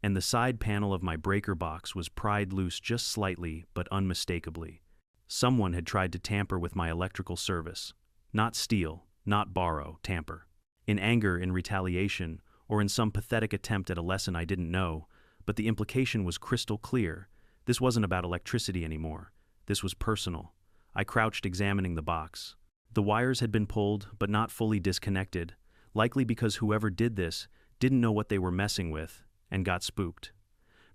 And the side panel of my breaker box was pried loose just slightly, but unmistakably. Someone had tried to tamper with my electrical service. Not steal, not borrow, tamper. In anger, in retaliation, or in some pathetic attempt at a lesson I didn't know, but the implication was crystal clear. This wasn't about electricity anymore. This was personal. I crouched, examining the box. The wires had been pulled, but not fully disconnected, likely because whoever did this didn't know what they were messing with and got spooked.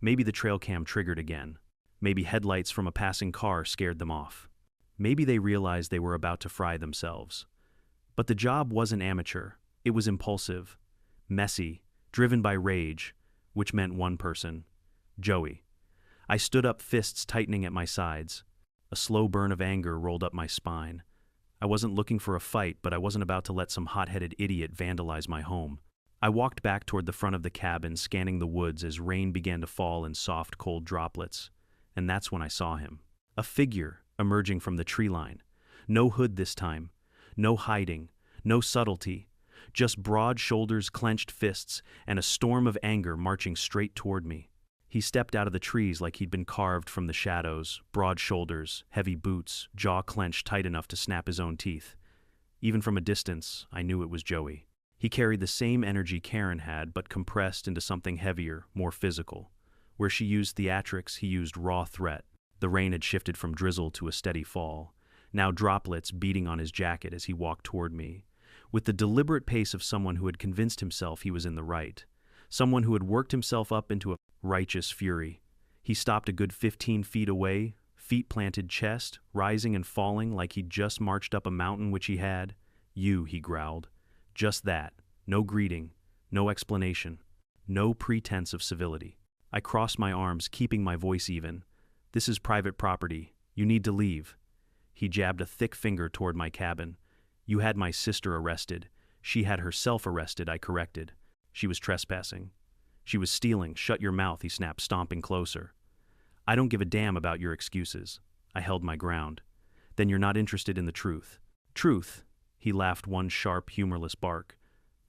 Maybe the trail cam triggered again. Maybe headlights from a passing car scared them off. Maybe they realized they were about to fry themselves. But the job wasn't amateur. It was impulsive, messy, driven by rage, which meant one person: Joey. I stood up, fists tightening at my sides. A slow burn of anger rolled up my spine. I wasn't looking for a fight, but I wasn't about to let some hot-headed idiot vandalize my home. I walked back toward the front of the cabin, scanning the woods as rain began to fall in soft, cold droplets. And that's when I saw him. A figure emerging from the tree line. No hood this time. No hiding. No subtlety. Just broad shoulders, clenched fists, and a storm of anger marching straight toward me. He stepped out of the trees like he'd been carved from the shadows, broad shoulders, heavy boots, jaw clenched tight enough to snap his own teeth. Even from a distance, I knew it was Joey. He carried the same energy Karen had, but compressed into something heavier, more physical. Where she used theatrics, he used raw threat. The rain had shifted from drizzle to a steady fall, now droplets beating on his jacket as he walked toward me. with the deliberate pace of someone who had convinced himself he was in the right, someone who had worked himself up into a righteous fury. He stopped a good 15 feet away, feet planted chest, rising and falling like he'd just marched up a mountain which he had. "You," he growled. "Just that. No greeting, no explanation, no pretense of civility." I crossed my arms, keeping my voice even. "This is private property. You need to leave." He jabbed a thick finger toward my cabin. "You had my sister arrested. She had herself arrested," I corrected. "She was trespassing. She was stealing. Shut your mouth," he snapped, stomping closer. "I don't give a damn about your excuses." I held my ground. "Then you're not interested in the truth." "Truth?" He laughed one sharp, humorless bark.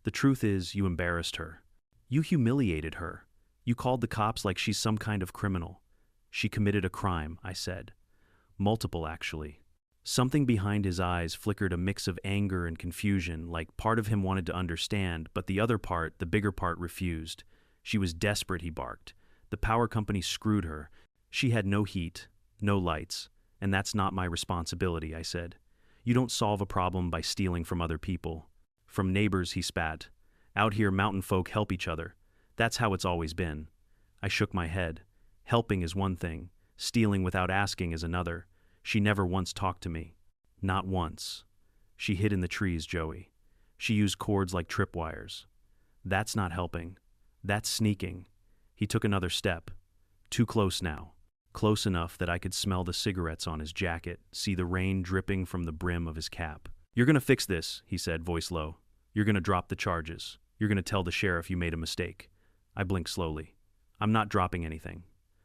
"The truth is, you embarrassed her. You humiliated her. You called the cops like she's some kind of criminal." "She committed a crime," I said. "Multiple, actually." Something behind his eyes flickered a mix of anger and confusion, like part of him wanted to understand, but the other part, the bigger part, refused. "She was desperate," he barked. "The power company screwed her. She had no heat, no lights, and that's not my responsibility," I said. "You don't solve a problem by stealing from other people." "From neighbors," he spat. "Out here, mountain folk help each other. That's how it's always been." I shook my head. "Helping is one thing. Stealing without asking is another. She never once talked to me. Not once. She hid in the trees, Joey. She used cords like tripwires. That's not helping. That's sneaking." He took another step. Too close now. Close enough that I could smell the cigarettes on his jacket, see the rain dripping from the brim of his cap. "You're gonna fix this," he said, voice low. "You're gonna drop the charges. You're gonna tell the sheriff you made a mistake." I blinked slowly. "I'm not dropping anything."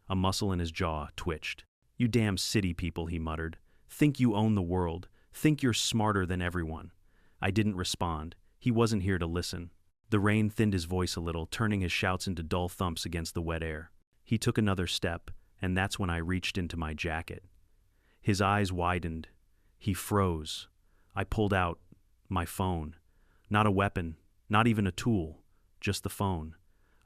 A muscle in his jaw twitched. "You damn city people," he muttered. "Think you own the world. Think you're smarter than everyone." I didn't respond. He wasn't here to listen. The rain thinned his voice a little, turning his shouts into dull thumps against the wet air. He took another step, and that's when I reached into my jacket. His eyes widened. He froze. I pulled out my phone. Not a weapon, not even a tool, just the phone.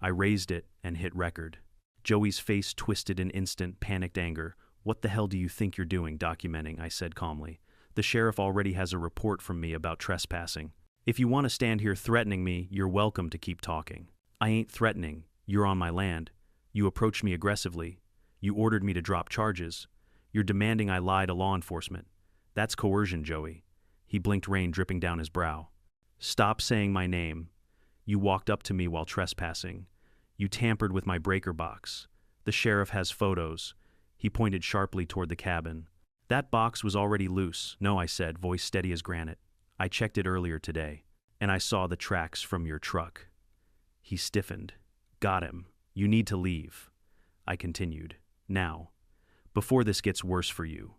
I raised it and hit record. Joey's face twisted in instant, panicked anger. "What the hell do you think you're doing documenting?" I said calmly. "The sheriff already has a report from me about trespassing. If you want to stand here threatening me, you're welcome to keep talking." "I ain't threatening. You're on my land. You approached me aggressively. You ordered me to drop charges. You're demanding I lie to law enforcement. That's coercion, Joey." He blinked, rain dripping down his brow. "Stop saying my name. You walked up to me while trespassing. You tampered with my breaker box. The sheriff has photos." He pointed sharply toward the cabin. "That box was already loose." "No," I said, voice steady as granite. "I checked it earlier today, and I saw the tracks from your truck." He stiffened. "Got him. You need to leave." I continued. "Now, before this gets worse for you."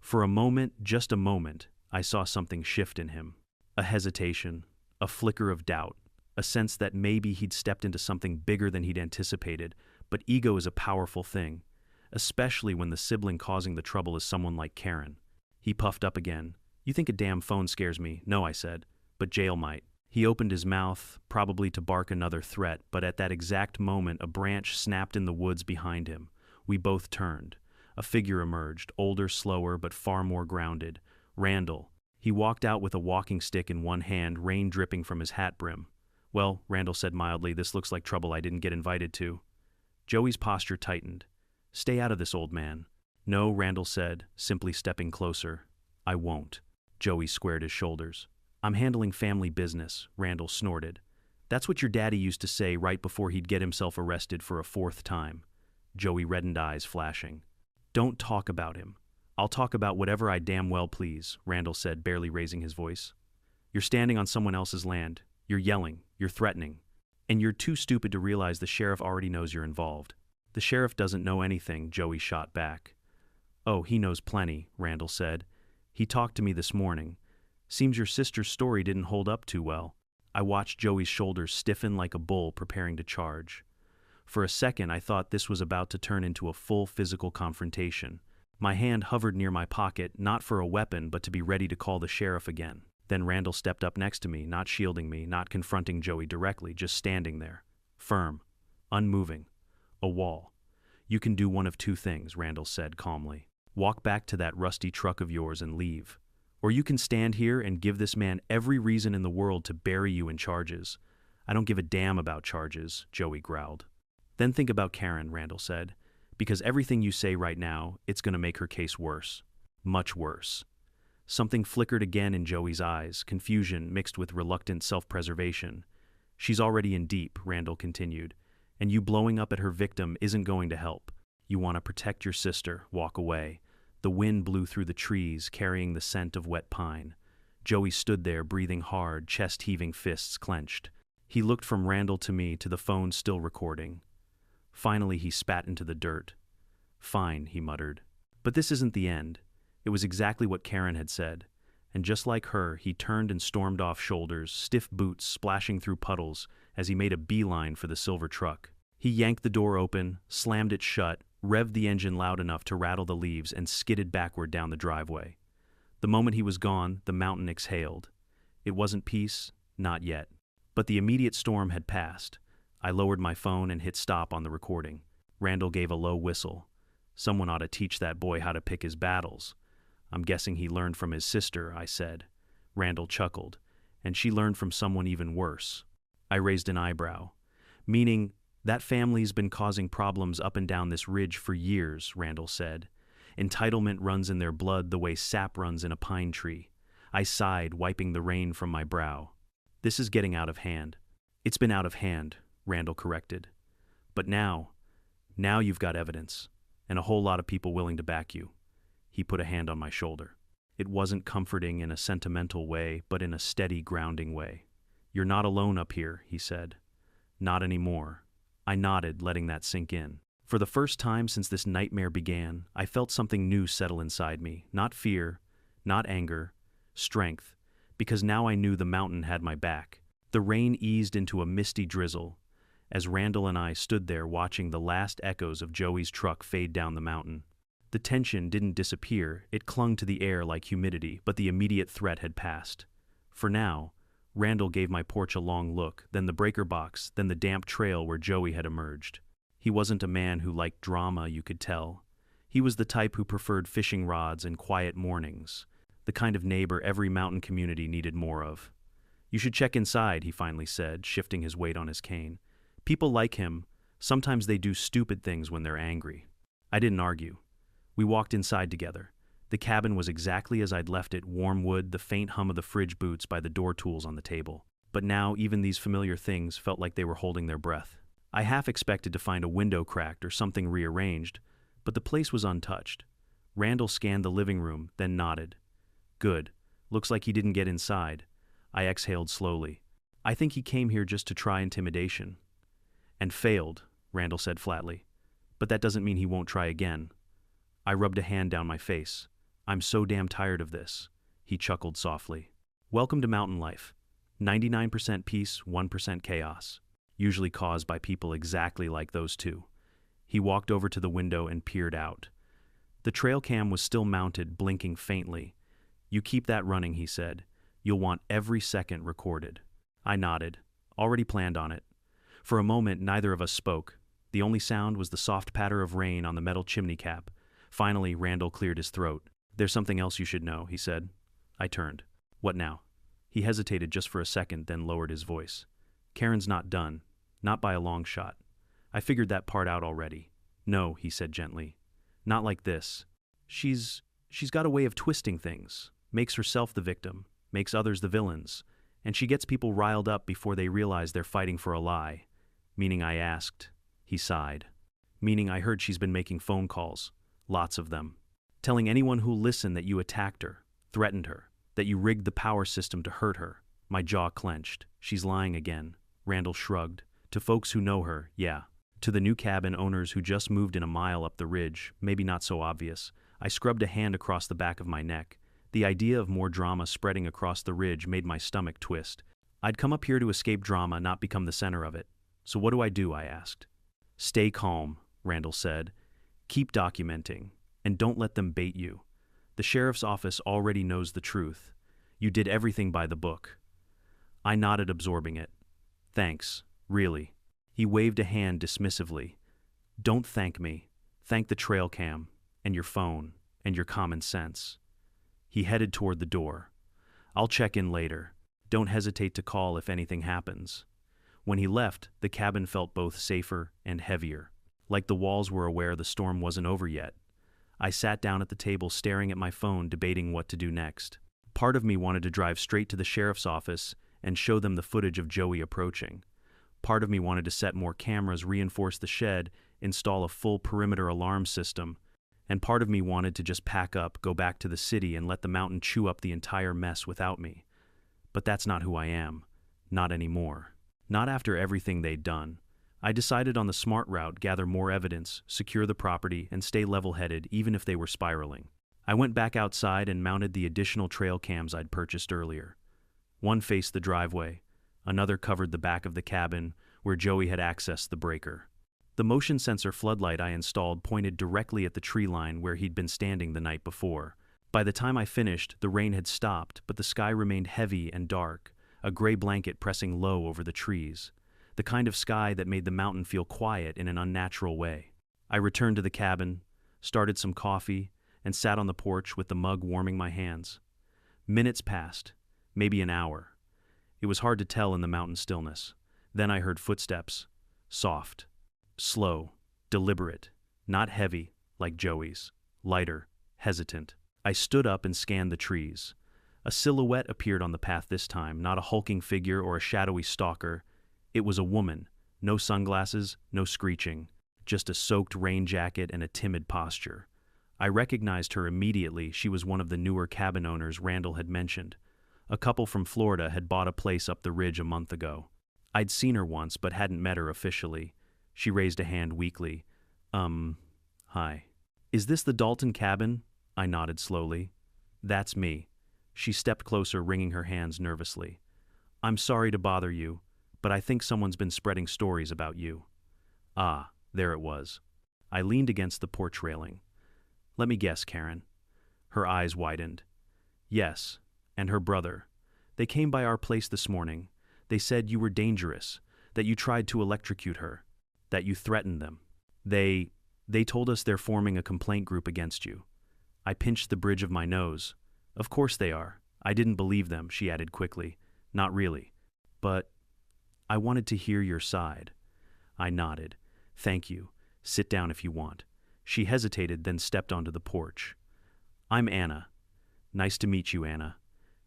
For a moment, just a moment, I saw something shift in him. A hesitation, a flicker of doubt, a sense that maybe he'd stepped into something bigger than he'd anticipated. But ego is a powerful thing, especially when the sibling causing the trouble is someone like Karen. He puffed up again. "You think a damn phone scares me?" "No," I said, "but jail might." He opened his mouth, probably to bark another threat, but at that exact moment a branch snapped in the woods behind him. We both turned. A figure emerged, older, slower, but far more grounded. Randall. He walked out with a walking stick in one hand, rain dripping from his hat brim. "Well," Randall said mildly, "this looks like trouble I didn't get invited to." Joey's posture tightened. "Stay out of this, old man." "No," Randall said, simply stepping closer. "I won't." Joey squared his shoulders. "I'm handling family business," Randall snorted. "That's what your daddy used to say right before he'd get himself arrested for a fourth time." Joey reddened, eyes flashing. "Don't talk about him. I'll talk about whatever I damn well please," Randall said, barely raising his voice. "You're standing on someone else's land. You're yelling. You're threatening. And you're too stupid to realize the sheriff already knows you're involved." "The sheriff doesn't know anything," Joey shot back. "Oh, he knows plenty," Randall said. "He talked to me this morning. Seems your sister's story didn't hold up too well." I watched Joey's shoulders stiffen like a bull preparing to charge. For a second, I thought this was about to turn into a full physical confrontation. My hand hovered near my pocket, not for a weapon, but to be ready to call the sheriff again. Then Randall stepped up next to me, not shielding me, not confronting Joey directly, just standing there. Firm. Unmoving. A wall. "You can do one of two things," Randall said calmly. "Walk back to that rusty truck of yours and leave. Or you can stand here and give this man every reason in the world to bury you in charges. I don't give a damn about charges, Joey growled. Then think about Karen, Randall said. Because everything you say right now, it's going to make her case worse. Much worse. Something flickered again in Joey's eyes, confusion mixed with reluctant self-preservation. She's already in deep, Randall continued, and you blowing up at her victim isn't going to help. You want to protect your sister, walk away. The wind blew through the trees, carrying the scent of wet pine. Joey stood there, breathing hard, chest-heaving, fists clenched. He looked from Randall to me, to the phone still recording. Finally, he spat into the dirt. Fine, he muttered. But this isn't the end. It was exactly what Karen had said. And just like her, he turned and stormed off shoulders, stiff boots splashing through puddles as he made a beeline for the silver truck. He yanked the door open, slammed it shut, revved the engine loud enough to rattle the leaves, and skidded backward down the driveway. The moment he was gone, the mountain exhaled. It wasn't peace, not yet. But the immediate storm had passed. I lowered my phone and hit stop on the recording. Randall gave a low whistle. Someone ought to teach that boy how to pick his battles. I'm guessing he learned from his sister, I said. Randall chuckled. And she learned from someone even worse. I raised an eyebrow. Meaning, that family's been causing problems up and down this ridge for years, Randall said. Entitlement runs in their blood the way sap runs in a pine tree. I sighed, wiping the rain from my brow. This is getting out of hand. It's been out of hand, Randall corrected. But now you've got evidence, and a whole lot of people willing to back you. He put a hand on my shoulder. It wasn't comforting in a sentimental way, but in a steady, grounding way. You're not alone up here, he said. Not anymore. I nodded, letting that sink in. For the first time since this nightmare began, I felt something new settle inside me. Not fear, not anger, strength, because now I knew the mountain had my back. The rain eased into a misty drizzle, as Randall and I stood there watching the last echoes of Joey's truck fade down the mountain. The tension didn't disappear, it clung to the air like humidity, but the immediate threat had passed. For now, Randall gave my porch a long look, then the breaker box, then the damp trail where Joey had emerged. He wasn't a man who liked drama, you could tell. He was the type who preferred fishing rods and quiet mornings, the kind of neighbor every mountain community needed more of. You should check inside, he finally said, shifting his weight on his cane. People like him, sometimes they do stupid things when they're angry. I didn't argue. We walked inside together. The cabin was exactly as I'd left it, warm wood, the faint hum of the fridge boots by the door tools on the table. But now even these familiar things felt like they were holding their breath. I half expected to find a window cracked or something rearranged, but the place was untouched. Randall scanned the living room, then nodded. Good. Looks like he didn't get inside. I exhaled slowly. I think he came here just to try intimidation. And failed, Randall said flatly. But that doesn't mean he won't try again. I rubbed a hand down my face. I'm so damn tired of this. He chuckled softly. Welcome to mountain life. 99% peace, 1% chaos. Usually caused by people exactly like those two. He walked over to the window and peered out. The trail cam was still mounted, blinking faintly. You keep that running, he said. You'll want every second recorded. I nodded. Already planned on it. For a moment, neither of us spoke. The only sound was the soft patter of rain on the metal chimney cap. Finally, Randall cleared his throat. There's something else you should know, he said. I turned. What now? He hesitated just for a second, then lowered his voice. Karen's not done. Not by a long shot. I figured that part out already. No, he said gently. Not like this. She's got a way of twisting things. Makes herself the victim. Makes others the villains. And she gets people riled up before they realize they're fighting for a lie. Meaning I asked. He sighed. Meaning I heard she's been making phone calls. Lots of them. Telling anyone who'll listen that you attacked her, threatened her, that you rigged the power system to hurt her. My jaw clenched. She's lying again. Randall shrugged. To folks who know her, yeah. To the new cabin owners who just moved in a mile up the ridge, maybe not so obvious. I scrubbed a hand across the back of my neck. The idea of more drama spreading across the ridge made my stomach twist. I'd come up here to escape drama, not become the center of it. So what do? I asked. Stay calm, Randall said. Keep documenting. And don't let them bait you. The sheriff's office already knows the truth. You did everything by the book. I nodded, absorbing it. Thanks, really. He waved a hand dismissively. Don't thank me. Thank the trail cam, and your phone, and your common sense. He headed toward the door. "I'll check in later. Don't hesitate to call if anything happens." When he left, the cabin felt both safer and heavier, like the walls were aware the storm wasn't over yet. I sat down at the table staring at my phone, debating what to do next. Part of me wanted to drive straight to the sheriff's office and show them the footage of Joey approaching. Part of me wanted to set more cameras, reinforce the shed, install a full perimeter alarm system, and part of me wanted to just pack up, go back to the city, and let the mountain chew up the entire mess without me. But that's not who I am. Not anymore. Not after everything they'd done. I decided on the smart route: gather more evidence, secure the property, and stay level-headed even if they were spiraling. I went back outside and mounted the additional trail cams I'd purchased earlier. One faced the driveway, another covered the back of the cabin where Joey had accessed the breaker. The motion sensor floodlight I installed pointed directly at the tree line where he'd been standing the night before. By the time I finished, the rain had stopped, but the sky remained heavy and dark, a gray blanket pressing low over the trees, the kind of sky that made the mountain feel quiet in an unnatural way. I returned to the cabin, started some coffee, and sat on the porch with the mug warming my hands. Minutes passed, maybe an hour. It was hard to tell in the mountain stillness. Then I heard footsteps, soft, slow, deliberate, not heavy like Joey's, lighter, hesitant. I stood up and scanned the trees. A silhouette appeared on the path this time, not a hulking figure or a shadowy stalker. It was a woman, no sunglasses, no screeching, just a soaked rain jacket and a timid posture. I recognized her immediately. She was one of the newer cabin owners Randall had mentioned. A couple from Florida had bought a place up the ridge a month ago. I'd seen her once but hadn't met her officially. She raised a hand weakly. Hi. Is this the Dalton cabin?" I nodded slowly. "That's me." She stepped closer, wringing her hands nervously. "I'm sorry to bother you, but I think someone's been spreading stories about you." Ah, there it was. I leaned against the porch railing. "Let me guess, Karen." Her eyes widened. "Yes, and her brother. They came by our place this morning. They said you were dangerous, that you tried to electrocute her, that you threatened them. They told us they're forming a complaint group against you." I pinched the bridge of my nose. "Of course they are. I didn't believe them," she added quickly. "Not really. But I wanted to hear your side." I nodded. "Thank you. Sit down if you want." She hesitated, then stepped onto the porch. "I'm Anna." "Nice to meet you, Anna."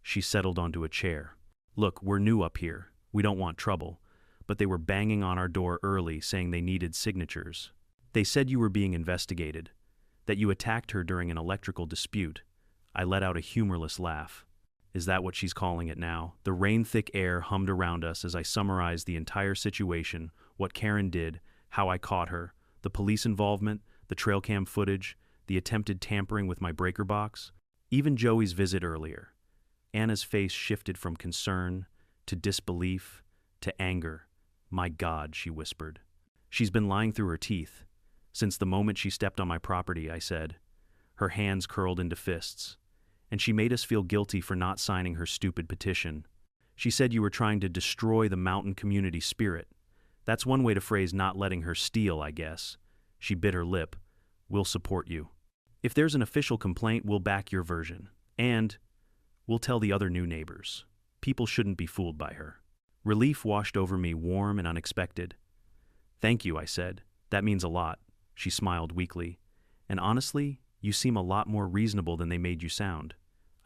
She settled onto a chair. "Look, we're new up here. We don't want trouble. But they were banging on our door early, saying they needed signatures. They said you were being investigated, that you attacked her during an electrical dispute." I let out a humorless laugh. Is that what she's calling it now? The rain-thick air hummed around us as I summarized the entire situation, what Karen did, how I caught her, the police involvement, the trail cam footage, the attempted tampering with my breaker box, even Joey's visit earlier. Anna's face shifted from concern to disbelief to anger. "My God," she whispered. "She's been lying through her teeth. Since the moment she stepped on my property," I said. Her hands curled into fists. "And she made us feel guilty for not signing her stupid petition. She said you were trying to destroy the mountain community spirit. That's one way to phrase not letting her steal, I guess." She bit her lip. "We'll support you. If there's an official complaint, we'll back your version. And we'll tell the other new neighbors. People shouldn't be fooled by her." Relief washed over me, warm and unexpected. "Thank you," I said. "That means a lot." She smiled weakly. "And honestly, you seem a lot more reasonable than they made you sound."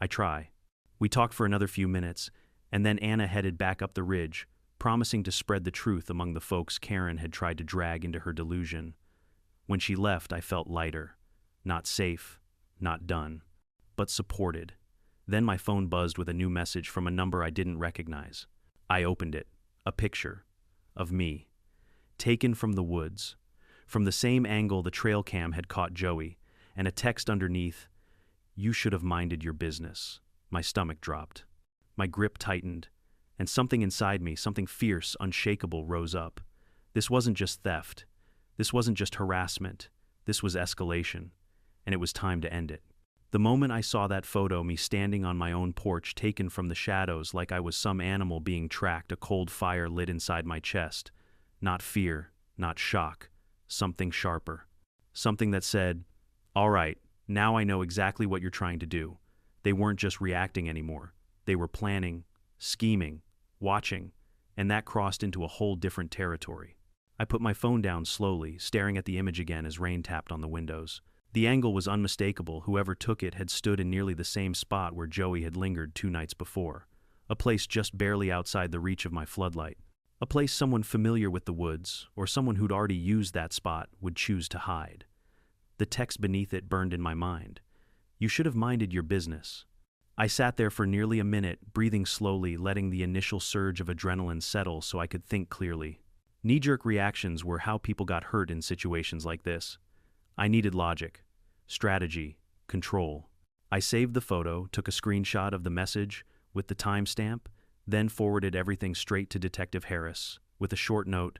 "I try." We talked for another few minutes, and then Anna headed back up the ridge, promising to spread the truth among the folks Karen had tried to drag into her delusion. When she left, I felt lighter. Not safe, not done, but supported. Then my phone buzzed with a new message from a number I didn't recognize. I opened it. A picture. Of me. Taken from the woods. From the same angle the trail cam had caught Joey, and a text underneath, "You should have minded your business." My stomach dropped. My grip tightened, and something inside me, something fierce, unshakable, rose up. This wasn't just theft. This wasn't just harassment. This was escalation, and it was time to end it. The moment I saw that photo, me standing on my own porch, taken from the shadows like I was some animal being tracked, a cold fire lit inside my chest. Not fear, not shock. Something sharper. Something that said, "All right, now I know exactly what you're trying to do. They weren't just reacting anymore. They were planning, scheming, watching, and that crossed into a whole different territory. I put my phone down slowly, staring at the image again as rain tapped on the windows. The angle was unmistakable. Whoever took it had stood in nearly the same spot where Joey had lingered 2 nights before, a place just barely outside the reach of my floodlight. A place someone familiar with the woods, or someone who'd already used that spot, would choose to hide. The text beneath it burned in my mind. "You should have minded your business." I sat there for nearly a minute, breathing slowly, letting the initial surge of adrenaline settle so I could think clearly. Knee-jerk reactions were how people got hurt in situations like this. I needed logic, strategy, control. I saved the photo, took a screenshot of the message with the timestamp, then forwarded everything straight to Detective Harris with a short note,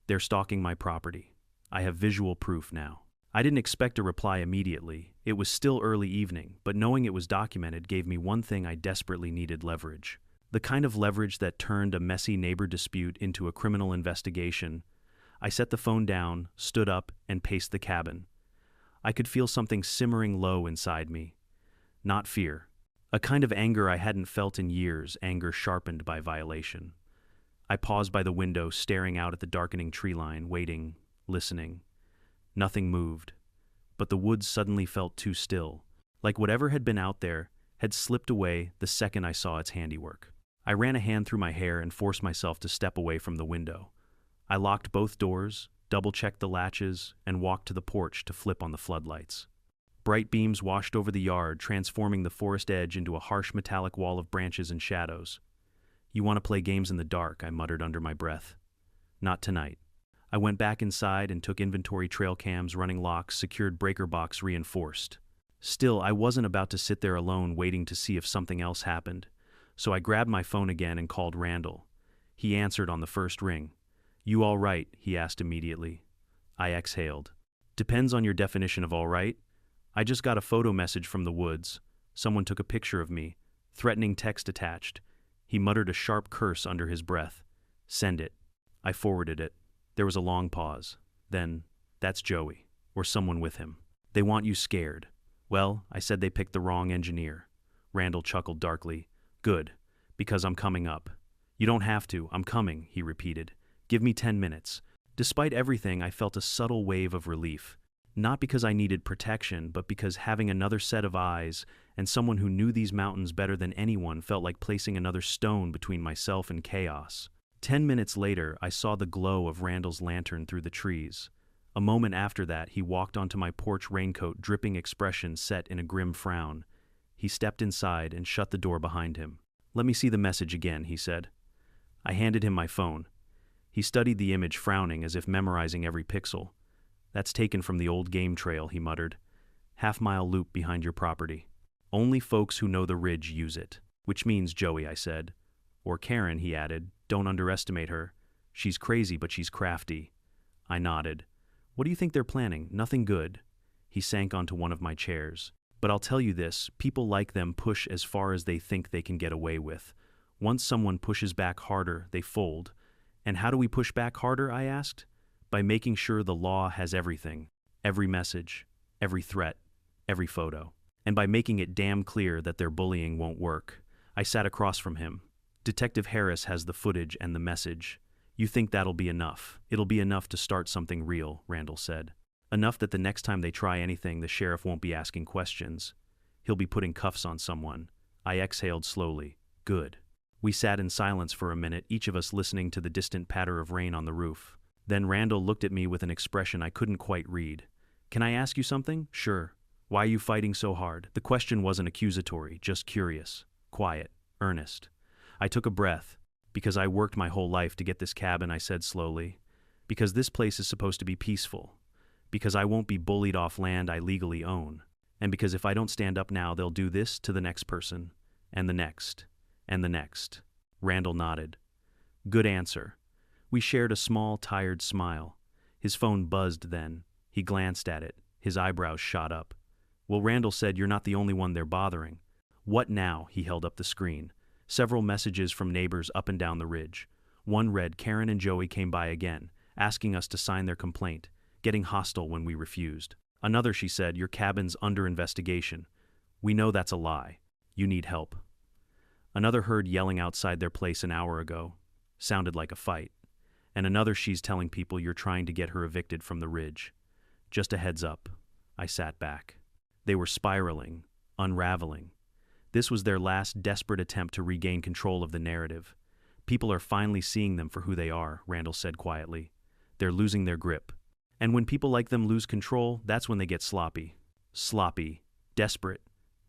"They're stalking my property. I have visual proof now." I didn't expect a reply immediately. It was still early evening, but knowing it was documented gave me one thing I desperately needed: leverage. The kind of leverage that turned a messy neighbor dispute into a criminal investigation. I set the phone down, stood up, and paced the cabin. I could feel something simmering low inside me. Not fear. A kind of anger I hadn't felt in years, anger sharpened by violation. I paused by the window, staring out at the darkening tree line, waiting, listening. Nothing moved, but the woods suddenly felt too still, like whatever had been out there had slipped away the second I saw its handiwork. I ran a hand through my hair and forced myself to step away from the window. I locked both doors, double-checked the latches, and walked to the porch to flip on the floodlights. Bright beams washed over the yard, transforming the forest edge into a harsh metallic wall of branches and shadows. "You want to play games in the dark," I muttered under my breath. "Not tonight." I went back inside and took inventory: trail cams, running locks, secured breaker box, reinforced. Still, I wasn't about to sit there alone waiting to see if something else happened, so I grabbed my phone again and called Randall. He answered on the first ring. "You all right?" he asked immediately. I exhaled. "Depends on your definition of all right. I just got a photo message from the woods. Someone took a picture of me. Threatening text attached." He muttered a sharp curse under his breath. "Send it." I forwarded it. There was a long pause. Then, "That's Joey, or someone with him. They want you scared." "Well, I said they picked the wrong engineer." Randall chuckled darkly. "Good, because I'm coming up." "You don't have to, I'm coming," he repeated. "Give me 10 minutes. Despite everything, I felt a subtle wave of relief. Not because I needed protection, but because having another set of eyes and someone who knew these mountains better than anyone felt like placing another stone between myself and chaos. 10 minutes later, I saw the glow of Randall's lantern through the trees. A moment after that, he walked onto my porch, raincoat, dripping, expression set in a grim frown. He stepped inside and shut the door behind him. "Let me see the message again," he said. I handed him my phone. He studied the image, frowning as if memorizing every pixel. "That's taken from the old game trail," he muttered. "Half-mile loop behind your property. Only folks who know the ridge use it." "Which means Joey," I said. "Or Karen," he added. "Don't underestimate her. She's crazy, but she's crafty." I nodded. "What do you think they're planning? Nothing good." He sank onto one of my chairs. "But I'll tell you this, people like them push as far as they think they can get away with. Once someone pushes back harder, they fold." "And how do we push back harder?" I asked. "By making sure the law has everything. Every message, every threat, every photo. And by making it damn clear that their bullying won't work." I sat across from him. "Detective Harris has the footage and the message. You think that'll be enough?" "It'll be enough to start something real," Randall said. "Enough that the next time they try anything, the sheriff won't be asking questions. He'll be putting cuffs on someone." I exhaled slowly. "Good." We sat in silence for a minute, each of us listening to the distant patter of rain on the roof. Then Randall looked at me with an expression I couldn't quite read. "Can I ask you something?" "Sure." "Why are you fighting so hard?" The question wasn't accusatory, just curious, quiet, earnest. I took a breath. "Because I worked my whole life to get this cabin," I said slowly. "Because this place is supposed to be peaceful. Because I won't be bullied off land I legally own. And because if I don't stand up now, they'll do this to the next person. And the next. And the next." Randall nodded. "Good answer." We shared a small, tired smile. His phone buzzed then. He glanced at it. His eyebrows shot up. "Well, Randall said you're not the only one they're bothering." "What now?" He held up the screen. Several messages from neighbors up and down the ridge. One read, "Karen and Joey came by again, asking us to sign their complaint, getting hostile when we refused." Another, she said, "Your cabin's under investigation. We know that's a lie. You need help. Another heard yelling outside their place an hour ago. Sounded like a fight. And another she's telling people you're trying to get her evicted from the ridge. Just a heads up. I sat back. They were spiraling, unraveling. This was their last desperate attempt to regain control of the narrative. People are finally seeing them for who they are, Randall said quietly. They're losing their grip. And when people like them lose control, that's when they get sloppy. Sloppy, desperate,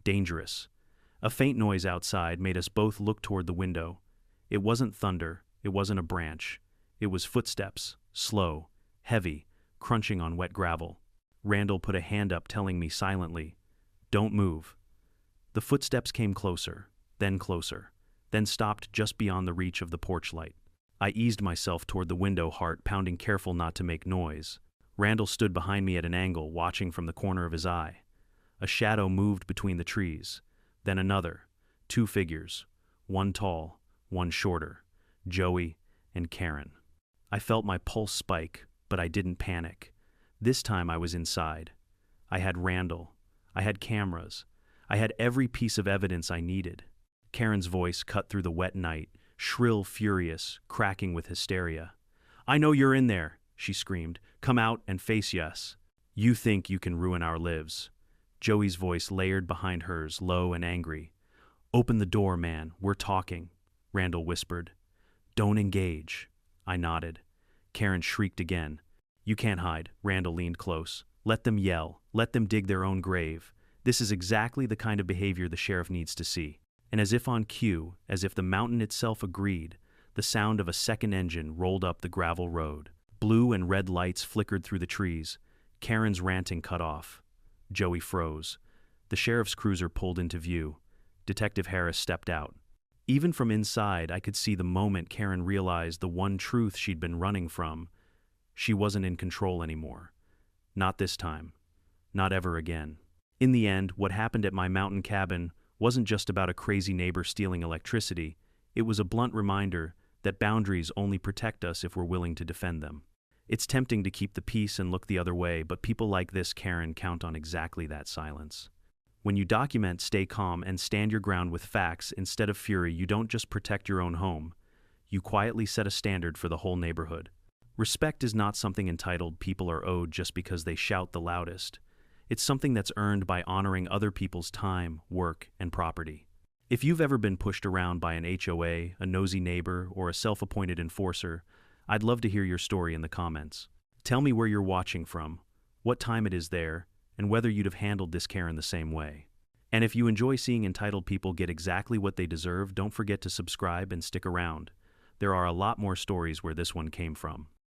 dangerous. A faint noise outside made us both look toward the window. It wasn't thunder, it wasn't a branch. It was footsteps, slow, heavy, crunching on wet gravel. Randall put a hand up telling me silently, "Don't move." The footsteps came closer, then stopped just beyond the reach of the porch light. I eased myself toward the window, heart pounding, careful not to make noise. Randall stood behind me at an angle, watching from the corner of his eye. A shadow moved between the trees, then another, 2 figures, one tall, one shorter, Joey and Karen. I felt my pulse spike, but I didn't panic. This time I was inside. I had Randall. I had cameras. I had every piece of evidence I needed. Karen's voice cut through the wet night, shrill, furious, cracking with hysteria. "I know you're in there," she screamed. "Come out and face us. You think you can ruin our lives." Joey's voice layered behind hers, low and angry. "Open the door, man. We're talking," Randall whispered. "Don't engage." I nodded. Karen shrieked again. "You can't hide." Randall leaned close. "Let them yell. Let them dig their own grave. This is exactly the kind of behavior the sheriff needs to see." And as if on cue, as if the mountain itself agreed, the sound of a second engine rolled up the gravel road. Blue and red lights flickered through the trees. Karen's ranting cut off. Joey froze. The sheriff's cruiser pulled into view. Detective Harris stepped out. Even from inside, I could see the moment Karen realized the one truth she'd been running from. She wasn't in control anymore. Not this time. Not ever again. In the end, what happened at my mountain cabin wasn't just about a crazy neighbor stealing electricity. It was a blunt reminder that boundaries only protect us if we're willing to defend them. It's tempting to keep the peace and look the other way, but people like this Karen count on exactly that silence. When you document, stay calm, and stand your ground with facts instead of fury, you don't just protect your own home. You quietly set a standard for the whole neighborhood. Respect is not something entitled people are owed just because they shout the loudest. It's something that's earned by honoring other people's time, work, and property. If you've ever been pushed around by an HOA, a nosy neighbor, or a self-appointed enforcer, I'd love to hear your story in the comments. Tell me where you're watching from, what time it is there, and whether you'd have handled this Karen the same way. And if you enjoy seeing entitled people get exactly what they deserve, don't forget to subscribe and stick around. There are a lot more stories where this one came from.